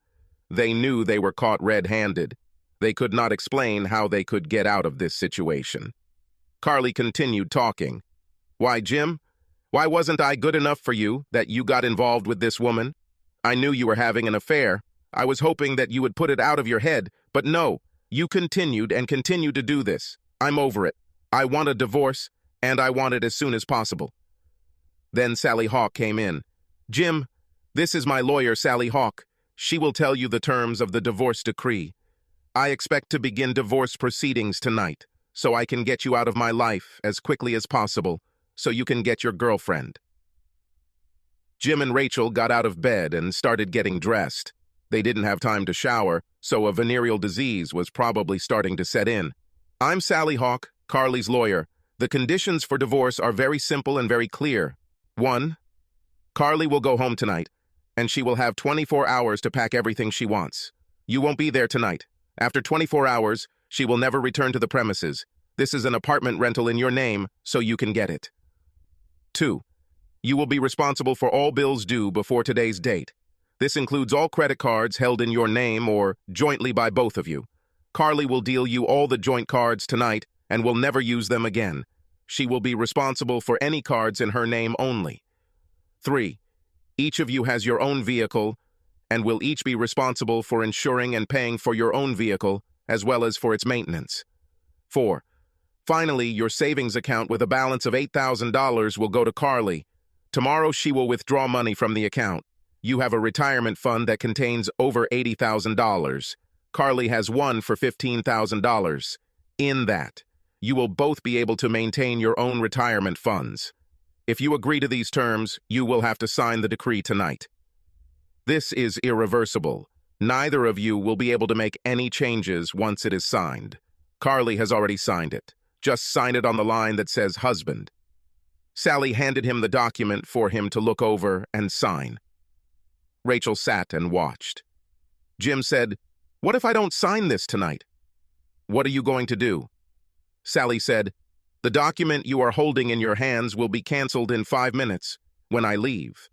They knew they were caught red-handed. They could not explain how they could get out of this situation. Carly continued talking. "Why, Jim? Why wasn't I good enough for you that you got involved with this woman? I knew you were having an affair. I was hoping that you would put it out of your head, but no, you continued and continued to do this. I'm over it. I want a divorce, and I want it as soon as possible." Then Sally Hawk came in. "Jim, this is my lawyer, Sally Hawk. She will tell you the terms of the divorce decree. I expect to begin divorce proceedings tonight, so I can get you out of my life as quickly as possible, so you can get your girlfriend." Jim and Rachel got out of bed and started getting dressed. They didn't have time to shower, so a venereal disease was probably starting to set in. "I'm Sally Hawk, Carly's lawyer. The conditions for divorce are very simple and very clear. 1. Carly will go home tonight, and she will have 24 hours to pack everything she wants. You won't be there tonight. After 24 hours, she will never return to the premises. This is an apartment rental in your name, so you can get it. 2. You will be responsible for all bills due before today's date. This includes all credit cards held in your name or jointly by both of you. Carly will deal you all the joint cards tonight and will never use them again. She will be responsible for any cards in her name only. 3. Each of you has your own vehicle and will each be responsible for insuring and paying for your own vehicle as well as for its maintenance. 4. Finally, your savings account with a balance of $8,000 will go to Carly. Tomorrow she will withdraw money from the account. You have a retirement fund that contains over $80,000. Carly has one for $15,000. In that, you will both be able to maintain your own retirement funds. If you agree to these terms, you will have to sign the decree tonight. This is irreversible. Neither of you will be able to make any changes once it is signed. Carly has already signed it. Just sign it on the line that says husband. Sally handed him the document for him to look over and sign. Rachel sat and watched. Jim said, "What if I don't sign this tonight?" "What are you going to do?" Sally said, "The document you are holding in your hands will be canceled in 5 minutes when I leave.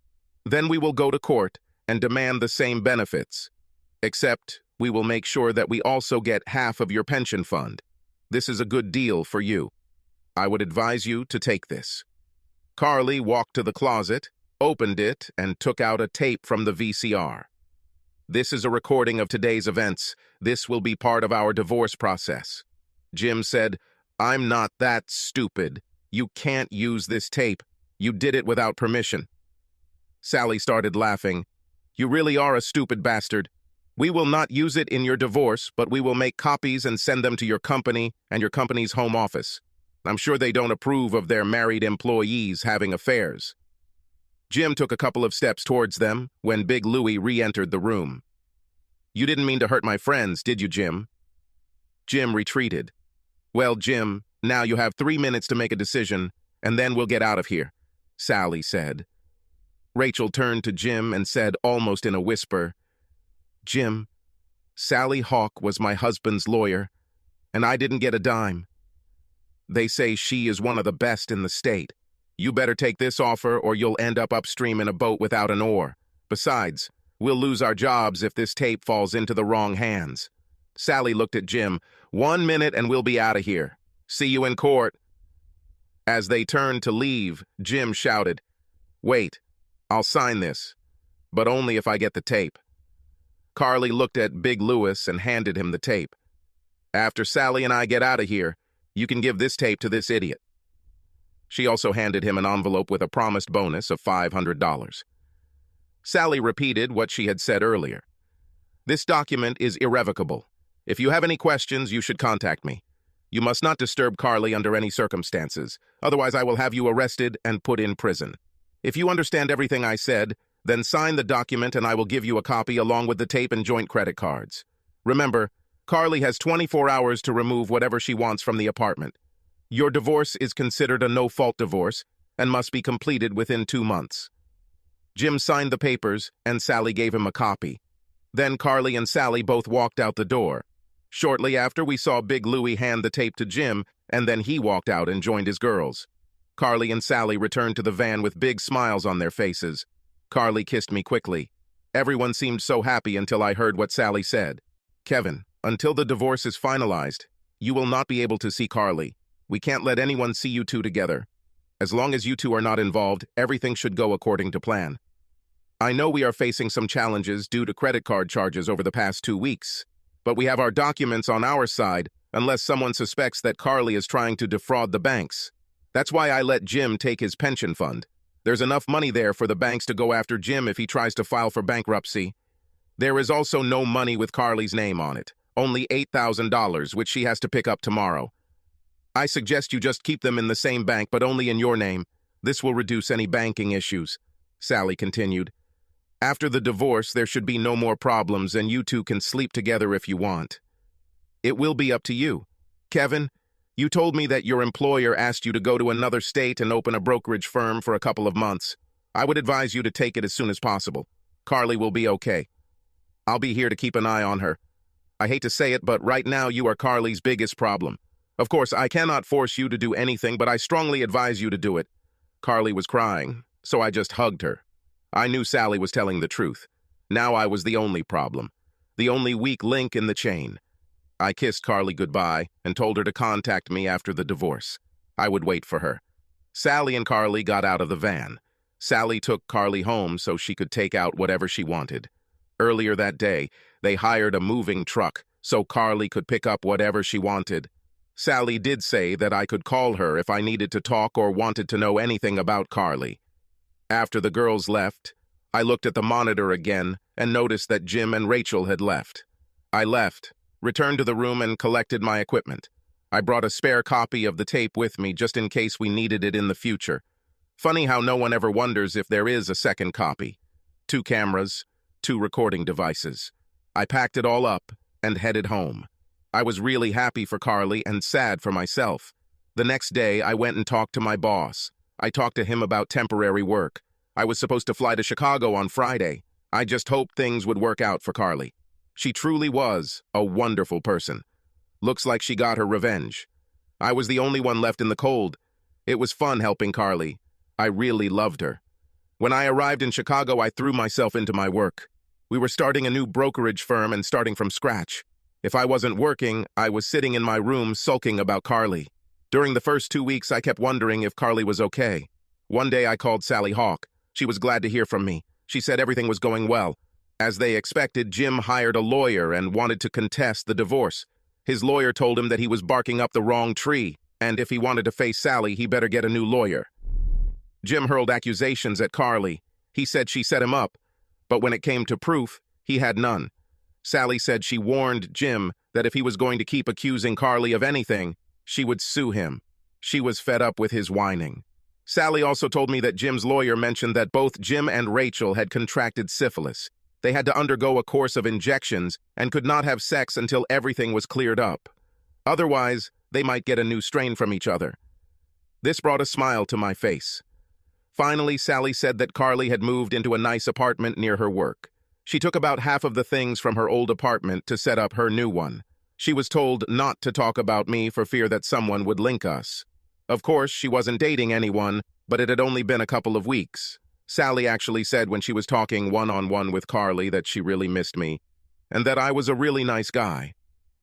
Then we will go to court and demand the same benefits. Except we will make sure that we also get half of your pension fund. This is a good deal for you. I would advise you to take this." Carly walked to the closet, opened it, and took out a tape from the VCR. "This is a recording of today's events. This will be part of our divorce process." Jim said, "I'm not that stupid. You can't use this tape. You did it without permission." Sally started laughing. "You really are a stupid bastard. We will not use it in your divorce, but we will make copies and send them to your company and your company's home office. I'm sure they don't approve of their married employees having affairs." Jim took a couple of steps towards them when Big Louie re-entered the room. "You didn't mean to hurt my friends, did you, Jim?" Jim retreated. "Well, Jim, now you have 3 minutes to make a decision, and then we'll get out of here," Sally said. Rachel turned to Jim and said almost in a whisper, "Jim, Sally Hawk was my husband's lawyer, and I didn't get a dime. They say she is one of the best in the state. You better take this offer or you'll end up upstream in a boat without an oar. Besides, we'll lose our jobs if this tape falls into the wrong hands." Sally looked at Jim. "1 minute and we'll be out of here. See you in court." As they turned to leave, Jim shouted, "Wait, I'll sign this, but only if I get the tape." Carly looked at Big Louis and handed him the tape. "After Sally and I get out of here, you can give this tape to this idiot." She also handed him an envelope with a promised bonus of $500. Sally repeated what she had said earlier. "This document is irrevocable. If you have any questions, you should contact me. You must not disturb Carly under any circumstances, otherwise I will have you arrested and put in prison. If you understand everything I said, then sign the document and I will give you a copy along with the tape and joint credit cards. Remember, Carly has 24 hours to remove whatever she wants from the apartment. Your divorce is considered a no-fault divorce and must be completed within 2 months." Jim signed the papers and Sally gave him a copy. Then Carly and Sally both walked out the door. Shortly after, we saw Big Louie hand the tape to Jim, and then he walked out and joined his girls. Carly and Sally returned to the van with big smiles on their faces. Carly kissed me quickly. Everyone seemed so happy until I heard what Sally said. "Kevin, until the divorce is finalized, you will not be able to see Carly. We can't let anyone see you two together. As long as you two are not involved, everything should go according to plan. I know we are facing some challenges due to credit card charges over the past 2 weeks, but we have our documents on our side unless someone suspects that Carly is trying to defraud the banks. That's why I let Jim take his pension fund. There's enough money there for the banks to go after Jim if he tries to file for bankruptcy. There is also no money with Carly's name on it, only $8,000, which she has to pick up tomorrow. I suggest you just keep them in the same bank, but only in your name. This will reduce any banking issues," Sally continued. "After the divorce, there should be no more problems, and you two can sleep together if you want. It will be up to you. Kevin, you told me that your employer asked you to go to another state and open a brokerage firm for a couple of months. I would advise you to take it as soon as possible. Carly will be okay. I'll be here to keep an eye on her. I hate to say it, but right now you are Carly's biggest problem. Of course, I cannot force you to do anything, but I strongly advise you to do it." Carly was crying, so I just hugged her. I knew Sally was telling the truth. Now I was the only problem, the only weak link in the chain. I kissed Carly goodbye and told her to contact me after the divorce. I would wait for her. Sally and Carly got out of the van. Sally took Carly home so she could take out whatever she wanted. Earlier that day, they hired a moving truck so Carly could pick up whatever she wanted. Sally did say that I could call her if I needed to talk or wanted to know anything about Carly. After the girls left, I looked at the monitor again and noticed that Jim and Rachel had left. I left, returned to the room and collected my equipment. I brought a spare copy of the tape with me just in case we needed it in the future. Funny how no one ever wonders if there is a second copy. 2 cameras, 2 recording devices. I packed it all up and headed home. I was really happy for Carly and sad for myself. The next day, I went and talked to my boss. I talked to him about temporary work. I was supposed to fly to Chicago on Friday. I just hoped things would work out for Carly. She truly was a wonderful person. Looks like she got her revenge. I was the only one left in the cold. It was fun helping Carly. I really loved her. When I arrived in Chicago, I threw myself into my work. We were starting a new brokerage firm and starting from scratch. If I wasn't working, I was sitting in my room sulking about Carly. During the first 2 weeks, I kept wondering if Carly was okay. One day I called Sally Hawk. She was glad to hear from me. She said everything was going well. As they expected, Jim hired a lawyer and wanted to contest the divorce. His lawyer told him that he was barking up the wrong tree, and if he wanted to face Sally, he better get a new lawyer. Jim hurled accusations at Carly. He said she set him up, but when it came to proof, he had none. Sally said she warned Jim that if he was going to keep accusing Carly of anything, she would sue him. She was fed up with his whining. Sally also told me that Jim's lawyer mentioned that both Jim and Rachel had contracted syphilis. They had to undergo a course of injections and could not have sex until everything was cleared up. Otherwise, they might get a new strain from each other. This brought a smile to my face. Finally, Sally said that Carly had moved into a nice apartment near her work. She took about half of the things from her old apartment to set up her new one. She was told not to talk about me for fear that someone would link us. Of course, she wasn't dating anyone, but it had only been a couple of weeks. Sally actually said when she was talking one-on-one with Carly that she really missed me, and that I was a really nice guy.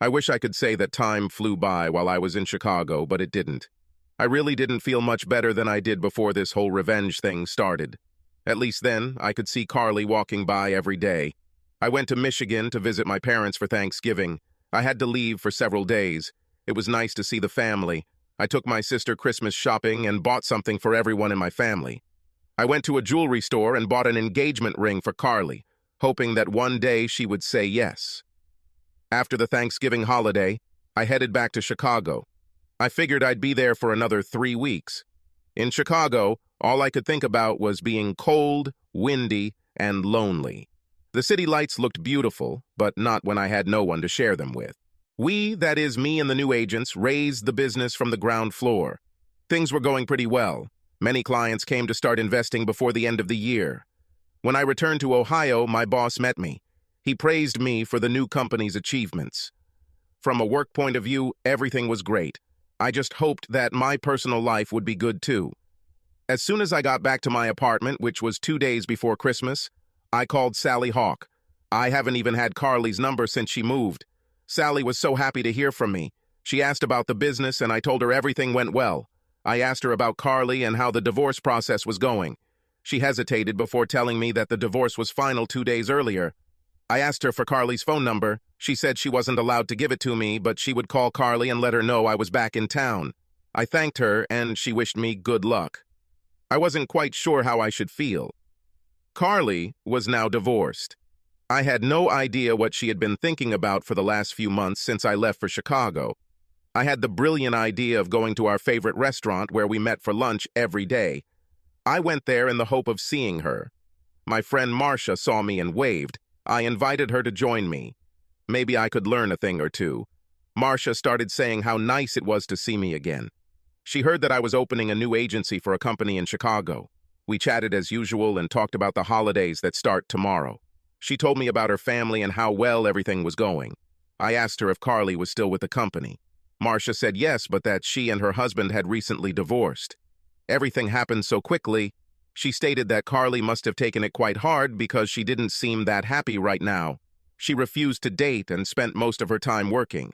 I wish I could say that time flew by while I was in Chicago, but it didn't. I really didn't feel much better than I did before this whole revenge thing started. At least then, I could see Carly walking by every day. I went to Michigan to visit my parents for Thanksgiving. I had to leave for several days. It was nice to see the family. I took my sister Christmas shopping and bought something for everyone in my family. I went to a jewelry store and bought an engagement ring for Carly, hoping that one day she would say yes. After the Thanksgiving holiday, I headed back to Chicago. I figured I'd be there for another 3 weeks. In Chicago, all I could think about was being cold, windy, and lonely. The city lights looked beautiful, but not when I had no one to share them with. We, that is me and the new agents, raised the business from the ground floor. Things were going pretty well. Many clients came to start investing before the end of the year. When I returned to Ohio, my boss met me. He praised me for the new company's achievements. From a work point of view, everything was great. I just hoped that my personal life would be good too. As soon as I got back to my apartment, which was 2 days before Christmas, I called Sally Hawk. I haven't even had Carly's number since she moved. Sally was so happy to hear from me. She asked about the business and I told her everything went well. I asked her about Carly and how the divorce process was going. She hesitated before telling me that the divorce was final 2 days earlier. I asked her for Carly's phone number. She said she wasn't allowed to give it to me, but she would call Carly and let her know I was back in town. I thanked her and she wished me good luck. I wasn't quite sure how I should feel. Carly was now divorced. I had no idea what she had been thinking about for the last few months since I left for Chicago. I had the brilliant idea of going to our favorite restaurant where we met for lunch every day. I went there in the hope of seeing her. My friend Marcia saw me and waved. I invited her to join me. Maybe I could learn a thing or two. Marcia started saying how nice it was to see me again. She heard that I was opening a new agency for a company in Chicago. We chatted as usual and talked about the holidays that start tomorrow. She told me about her family and how well everything was going. I asked her if Carly was still with the company. Marcia said yes, but that she and her husband had recently divorced. Everything happened so quickly. She stated that Carly must have taken it quite hard because she didn't seem that happy right now. She refused to date and spent most of her time working.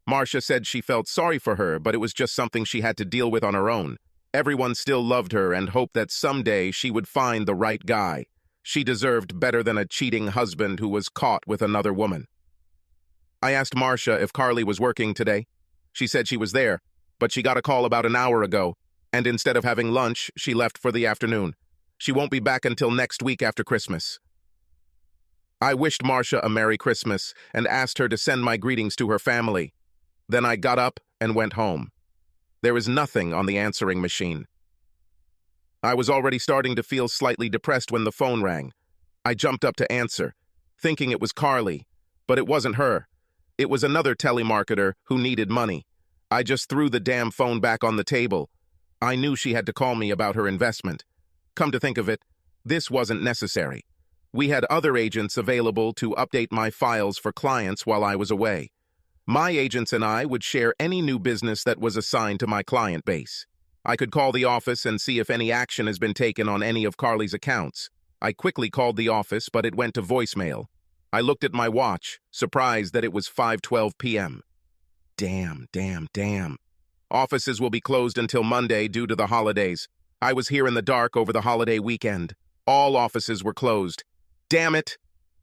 Marcia said she felt sorry for her, but it was just something she had to deal with on her own. Everyone still loved her and hoped that someday she would find the right guy. She deserved better than a cheating husband who was caught with another woman. I asked Marcia if Carly was working today. She said she was there, but she got a call about an hour ago, and instead of having lunch, she left for the afternoon. She won't be back until next week after Christmas. I wished Marcia a Merry Christmas and asked her to send my greetings to her family. Then I got up and went home. There was nothing on the answering machine. I was already starting to feel slightly depressed when the phone rang. I jumped up to answer, thinking it was Carly, but it wasn't her. It was another telemarketer who needed money. I just threw the damn phone back on the table. I knew she had to call me about her investment. Come to think of it, this wasn't necessary. We had other agents available to update my files for clients while I was away. My agents and I would share any new business that was assigned to my client base. I could call the office and see if any action has been taken on any of Carly's accounts. I quickly called the office, but it went to voicemail. I looked at my watch, surprised that it was 5:12 p.m. Damn. Offices will be closed until Monday due to the holidays. I was here in the dark over the holiday weekend. All offices were closed. Damn it!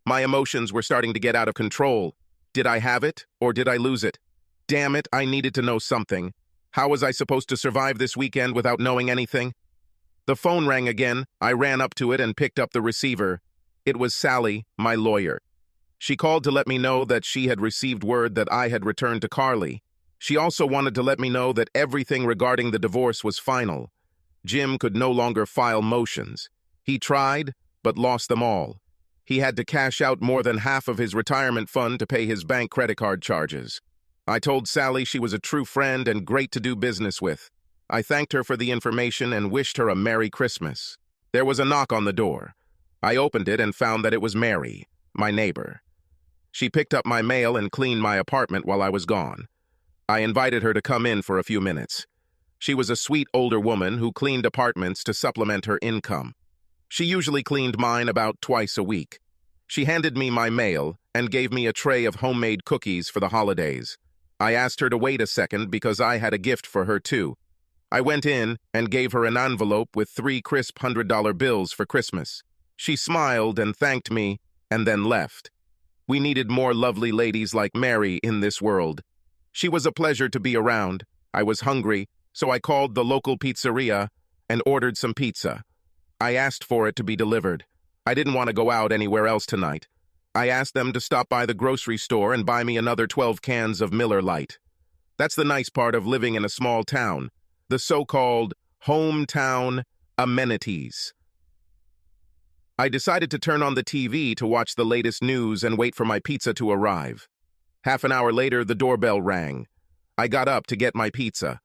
My emotions were starting to get out of control. Did I have it, or did I lose it? Damn it, I needed to know something. How was I supposed to survive this weekend without knowing anything? The phone rang again. I ran up to it and picked up the receiver. It was Sally, my lawyer. She called to let me know that she had received word that I had returned to Carly. She also wanted to let me know that everything regarding the divorce was final. Jim could no longer file motions. He tried, but lost them all. He had to cash out more than half of his retirement fund to pay his bank credit card charges. I told Sally she was a true friend and great to do business with. I thanked her for the information and wished her a Merry Christmas. There was a knock on the door. I opened it and found that it was Mary, my neighbor. She picked up my mail and cleaned my apartment while I was gone. I invited her to come in for a few minutes. She was a sweet older woman who cleaned apartments to supplement her income. She usually cleaned mine about twice a week. She handed me my mail and gave me a tray of homemade cookies for the holidays. I asked her to wait a second because I had a gift for her too. I went in and gave her an envelope with 3 crisp $100 bills for Christmas. She smiled and thanked me and then left. We needed more lovely ladies like Mary in this world. She was a pleasure to be around. I was hungry, so I called the local pizzeria and ordered some pizza. I asked for it to be delivered. I didn't want to go out anywhere else tonight. I asked them to stop by the grocery store and buy me another 12 cans of Miller Lite. That's the nice part of living in a small town, the so-called hometown amenities. I decided to turn on the TV to watch the latest news and wait for my pizza to arrive. Half an hour later, the doorbell rang. I got up to get my pizza.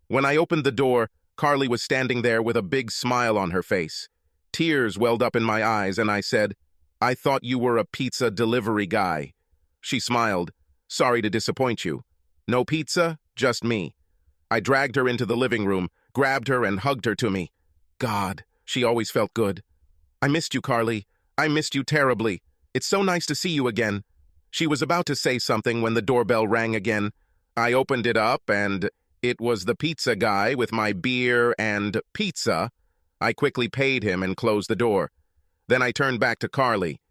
When I opened the door, Carly was standing there with a big smile on her face. Tears welled up in my eyes, and I said, "I thought you were a pizza delivery guy." She smiled. "Sorry to disappoint you. No pizza, just me." I dragged her into the living room, grabbed her, and hugged her to me. God, she always felt good. "I missed you, Carly. I missed you terribly. It's so nice to see you again." She was about to say something when the doorbell rang again. I opened it up, and it was the pizza guy with my beer and pizza. I quickly paid him and closed the door. Then I turned back to Carly.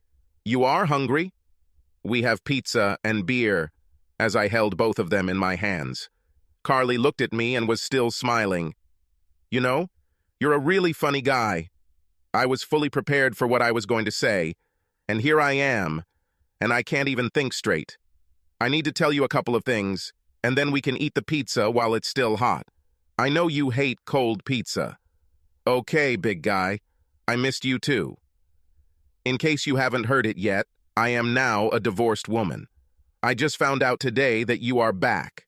"You are hungry?" "We have pizza and beer," as I held both of them in my hands. Carly looked at me and was still smiling. "You know, you're a really funny guy." I was fully prepared for what I was going to say, and here I am, and I can't even think straight. I need to tell you a couple of things, and then we can eat the pizza while it's still hot. I know you hate cold pizza. Okay, big guy, I missed you too. In case you haven't heard it yet, I am now a divorced woman. I just found out today that you are back.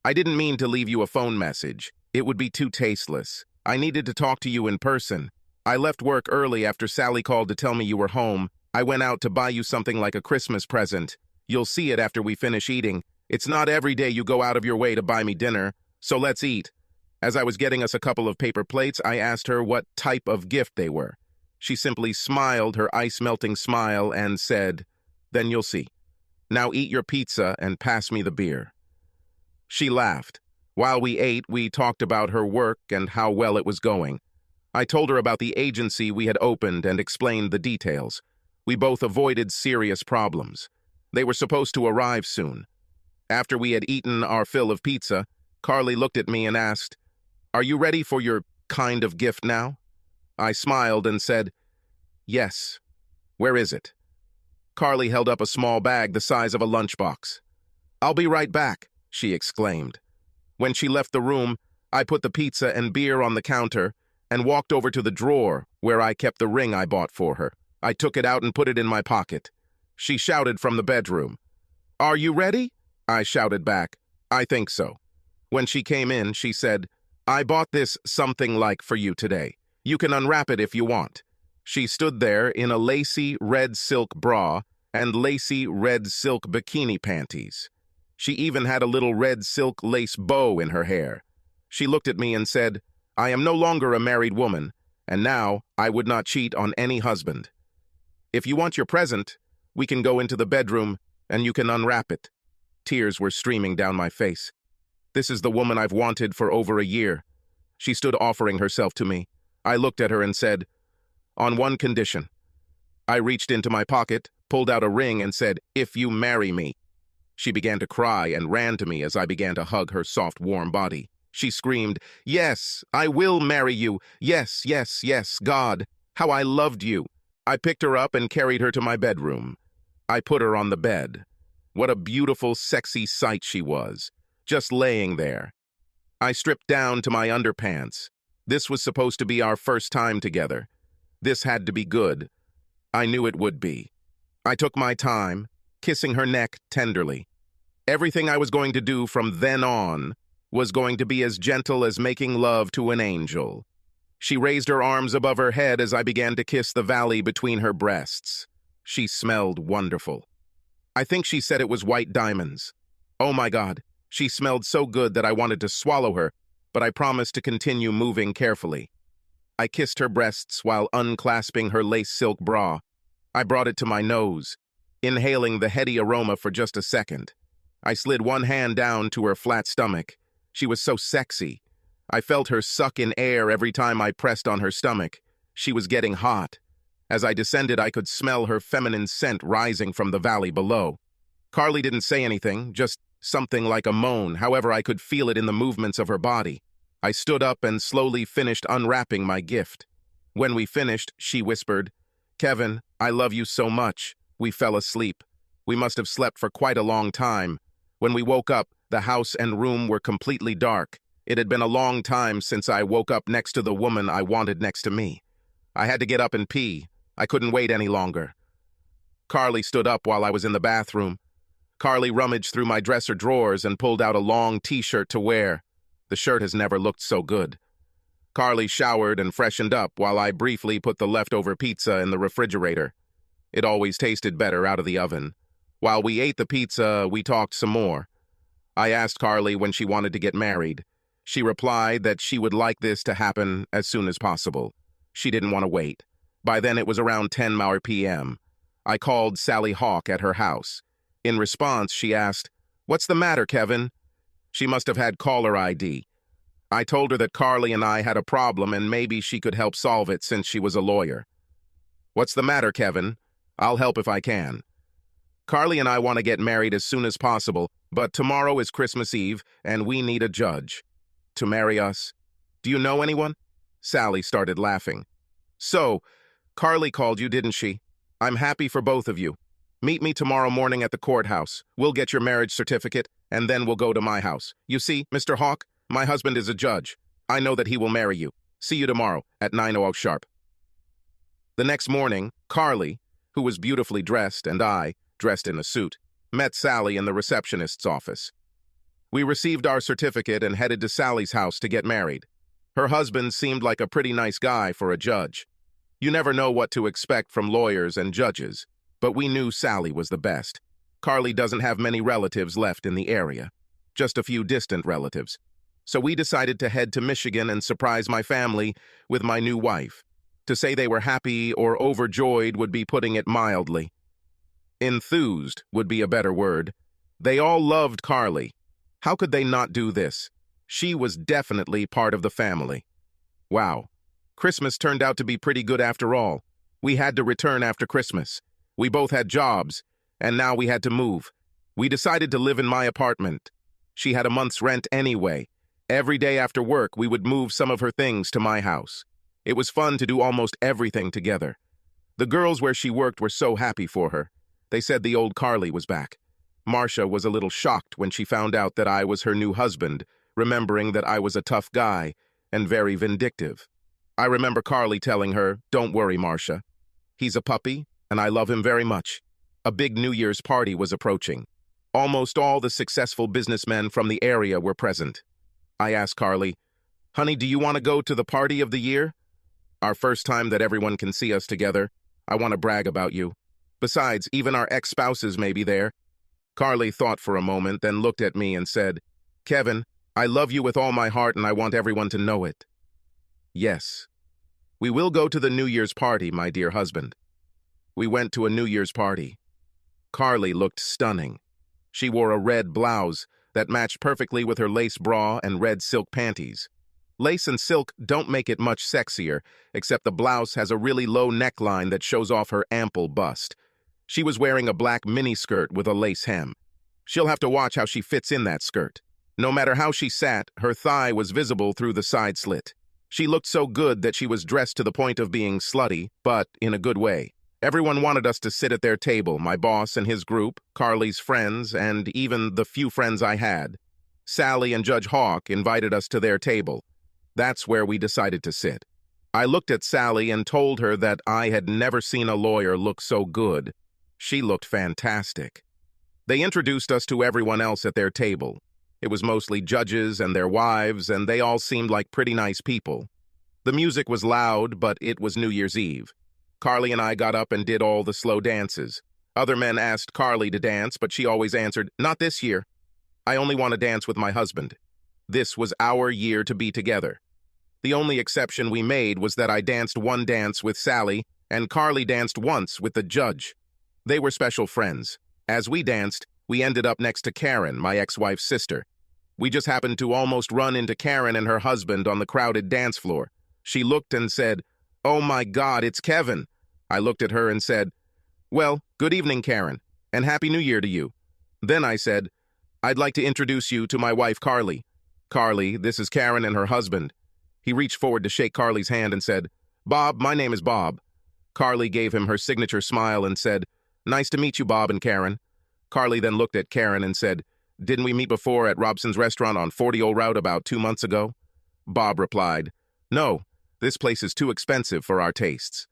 I didn't mean to leave you a phone message. It would be too tasteless. I needed to talk to you in person. I left work early after Sally called to tell me you were home. I went out to buy you something like a Christmas present. You'll see it after we finish eating. It's not every day you go out of your way to buy me dinner, so let's eat. As I was getting us a couple of paper plates, I asked her what type of gift they were. She simply smiled her ice-melting smile and said, "Then you'll see. Now eat your pizza and pass me the beer." She laughed. While we ate, we talked about her work and how well it was going. I told her about the agency we had opened and explained the details. We both avoided serious problems. They were supposed to arrive soon. After we had eaten our fill of pizza, Carly looked at me and asked, "Are you ready for your kind of gift now?" I smiled and said, "Yes. Where is it?" Carly held up a small bag the size of a lunchbox. "I'll be right back," she exclaimed. When she left the room, I put the pizza and beer on the counter and walked over to the drawer where I kept the ring I bought for her. I took it out and put it in my pocket. She shouted from the bedroom. "Are you ready?" I shouted back, "I think so." When she came in, she said, "I bought this something like for you today. You can unwrap it if you want." She stood there in a lacy red silk bra and lacy red silk bikini panties. She even had a little red silk lace bow in her hair. She looked at me and said, "I am no longer a married woman, and now I would not cheat on any husband. If you want your present, we can go into the bedroom and you can unwrap it." Tears were streaming down my face. This is the woman I've wanted for over a year. She stood offering herself to me. I looked at her and said, "On one condition." I reached into my pocket, pulled out a ring, and said, "If you marry me." She began to cry and ran to me as I began to hug her soft, warm body. She screamed, "Yes, I will marry you. Yes, yes, yes, God, how I loved you." I picked her up and carried her to my bedroom. I put her on the bed. What a beautiful, sexy sight she was, just laying there. I stripped down to my underpants. This was supposed to be our first time together. This had to be good. I knew it would be. I took my time, kissing her neck tenderly. Everything I was going to do from then on was going to be as gentle as making love to an angel. She raised her arms above her head as I began to kiss the valley between her breasts. She smelled wonderful. I think she said it was white diamonds. Oh my God, she smelled so good that I wanted to swallow her, but I promised to continue moving carefully. I kissed her breasts while unclasping her lace silk bra. I brought it to my nose, inhaling the heady aroma for just a second. I slid one hand down to her flat stomach. She was so sexy. I felt her suck in air every time I pressed on her stomach. She was getting hot. As I descended, I could smell her feminine scent rising from the valley below. Carly didn't say anything, just something like a moan. However, I could feel it in the movements of her body. I stood up and slowly finished unwrapping my gift. When we finished, she whispered, "Kevin, I love you so much." We fell asleep. We must have slept for quite a long time. When we woke up, the house and room were completely dark. It had been a long time since I woke up next to the woman I wanted next to me. I had to get up and pee. I couldn't wait any longer. Carly stood up while I was in the bathroom. Carly rummaged through my dresser drawers and pulled out a long t-shirt to wear. The shirt has never looked so good. Carly showered and freshened up while I briefly put the leftover pizza in the refrigerator. It always tasted better out of the oven. While we ate the pizza, we talked some more. I asked Carly when she wanted to get married. She replied that she would like this to happen as soon as possible. She didn't want to wait. By then it was around 10 p.m. I called Sally Hawk at her house. In response, she asked, "What's the matter, Kevin?" She must have had caller ID. I told her that Carly and I had a problem and maybe she could help solve it since she was a lawyer. "What's the matter, Kevin? I'll help if I can." "Carly and I want to get married as soon as possible, but tomorrow is Christmas Eve and we need a judge to marry us. Do you know anyone?" Sally started laughing. "So, Carly called you, didn't she? I'm happy for both of you. Meet me tomorrow morning at the courthouse. We'll get your marriage certificate, and then we'll go to my house. You see, Mr. Hawk, my husband is a judge. I know that he will marry you. See you tomorrow at 9:00 sharp." The next morning, Carly, who was beautifully dressed, and I, dressed in a suit, met Sally in the receptionist's office. We received our certificate and headed to Sally's house to get married. Her husband seemed like a pretty nice guy for a judge. You never know what to expect from lawyers and judges, but we knew Sally was the best. Carly doesn't have many relatives left in the area, just a few distant relatives. So we decided to head to Michigan and surprise my family with my new wife. To say they were happy or overjoyed would be putting it mildly. Enthused would be a better word. They all loved Carly. How could they not do this? She was definitely part of the family. Wow. Christmas turned out to be pretty good after all. We had to return after Christmas. We both had jobs, and now we had to move. We decided to live in my apartment. She had a month's rent anyway. Every day after work, we would move some of her things to my house. It was fun to do almost everything together. The girls where she worked were so happy for her. They said the old Carly was back. Marcia was a little shocked when she found out that I was her new husband, remembering that I was a tough guy and very vindictive. I remember Carly telling her, "Don't worry, Marcia. He's a puppy, and I love him very much." A big New Year's party was approaching. Almost all the successful businessmen from the area were present. I asked Carly, "Honey, do you want to go to the party of the year? Our first time that everyone can see us together. I want to brag about you. Besides, even our ex-spouses may be there." Carly thought for a moment, then looked at me and said, "Kevin, I love you with all my heart and I want everyone to know it." "Yes. We will go to the New Year's party, my dear husband." We went to a New Year's party. Carly looked stunning. She wore a red blouse that matched perfectly with her lace bra and red silk panties. Lace and silk don't make it much sexier, except the blouse has a really low neckline that shows off her ample bust. She was wearing a black miniskirt with a lace hem. She'll have to watch how she fits in that skirt. No matter how she sat, her thigh was visible through the side slit. She looked so good that she was dressed to the point of being slutty, but in a good way. Everyone wanted us to sit at their table, my boss and his group, Carly's friends, and even the few friends I had. Sally and Judge Hawk invited us to their table. That's where we decided to sit. I looked at Sally and told her that I had never seen a lawyer look so good. She looked fantastic. They introduced us to everyone else at their table. It was mostly judges and their wives, and they all seemed like pretty nice people. The music was loud, but it was New Year's Eve. Carly and I got up and did all the slow dances. Other men asked Carly to dance, but she always answered, "Not this year. I only want to dance with my husband." This was our year to be together. The only exception we made was that I danced one dance with Sally, and Carly danced once with the judge. They were special friends. As we danced, we ended up next to Karen, my ex-wife's sister. We just happened to almost run into Karen and her husband on the crowded dance floor. She looked and said, "Oh my God, it's Kevin." I looked at her and said, "Well, good evening, Karen, and Happy New Year to you." Then I said, "I'd like to introduce you to my wife, Carly. Carly, this is Karen and her husband." He reached forward to shake Carly's hand and said, "Bob, my name is Bob." Carly gave him her signature smile and said, "Nice to meet you, Bob and Karen." Carly then looked at Karen and said, "Didn't we meet before at Robson's restaurant on 40 Old Route about 2 months ago?" Bob replied, "No, this place is too expensive for our tastes."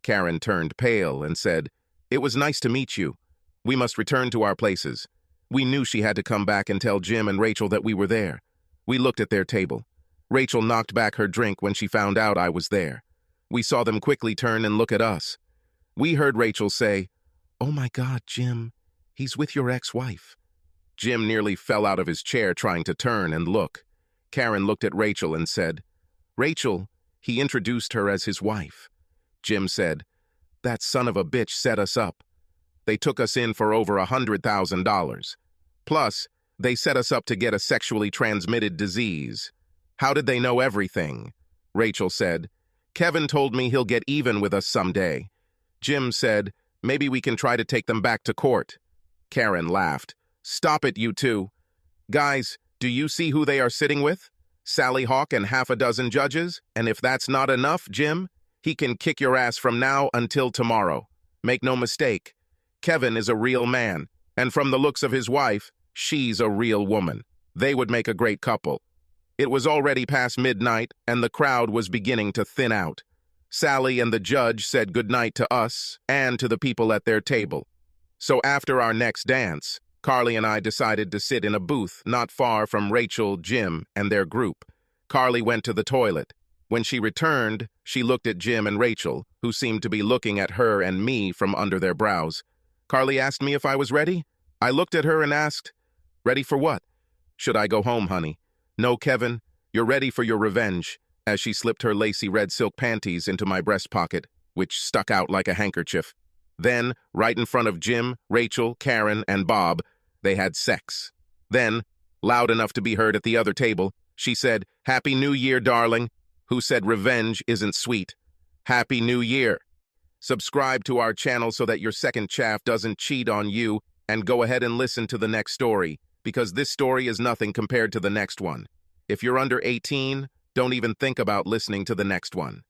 Karen turned pale and said, "It was nice to meet you. We must return to our places." We knew she had to come back and tell Jim and Rachel that we were there. We looked at their table. Rachel knocked back her drink when she found out I was there. We saw them quickly turn and look at us. We heard Rachel say, "Oh my God, Jim, he's with your ex-wife." Jim nearly fell out of his chair trying to turn and look. Karen looked at Rachel and said, "Rachel, he introduced her as his wife." Jim said, "That son of a bitch set us up. They took us in for over $100,000. Plus, they set us up to get a sexually transmitted disease." "How did they know everything?" Rachel said, "Kevin told me he'll get even with us someday." Jim said, "Maybe we can try to take them back to court." Karen laughed. "Stop it, you two. Guys, do you see who they are sitting with? Sally Hawk and half a dozen judges? And if that's not enough, Jim, he can kick your ass from now until tomorrow. Make no mistake, Kevin is a real man, and from the looks of his wife, she's a real woman. They would make a great couple." It was already past midnight, and the crowd was beginning to thin out. Sally and the judge said goodnight to us and to the people at their table. So after our next dance, Carly and I decided to sit in a booth not far from Rachel, Jim, and their group. Carly went to the toilet. When she returned, she looked at Jim and Rachel, who seemed to be looking at her and me from under their brows. Carly asked me if I was ready. I looked at her and asked, "Ready for what?" "Should I go home, honey?" "No, Kevin, you're ready for your revenge," as she slipped her lacy red silk panties into my breast pocket, which stuck out like a handkerchief. Then, right in front of Jim, Rachel, Karen, and Bob, they had sex. Then, loud enough to be heard at the other table, she said, "Happy New Year, darling." Who said revenge isn't sweet? Happy New Year. Subscribe to our channel so that your second chaff doesn't cheat on you, and go ahead and listen to the next story, because this story is nothing compared to the next one. If you're under 18, don't even think about listening to the next one.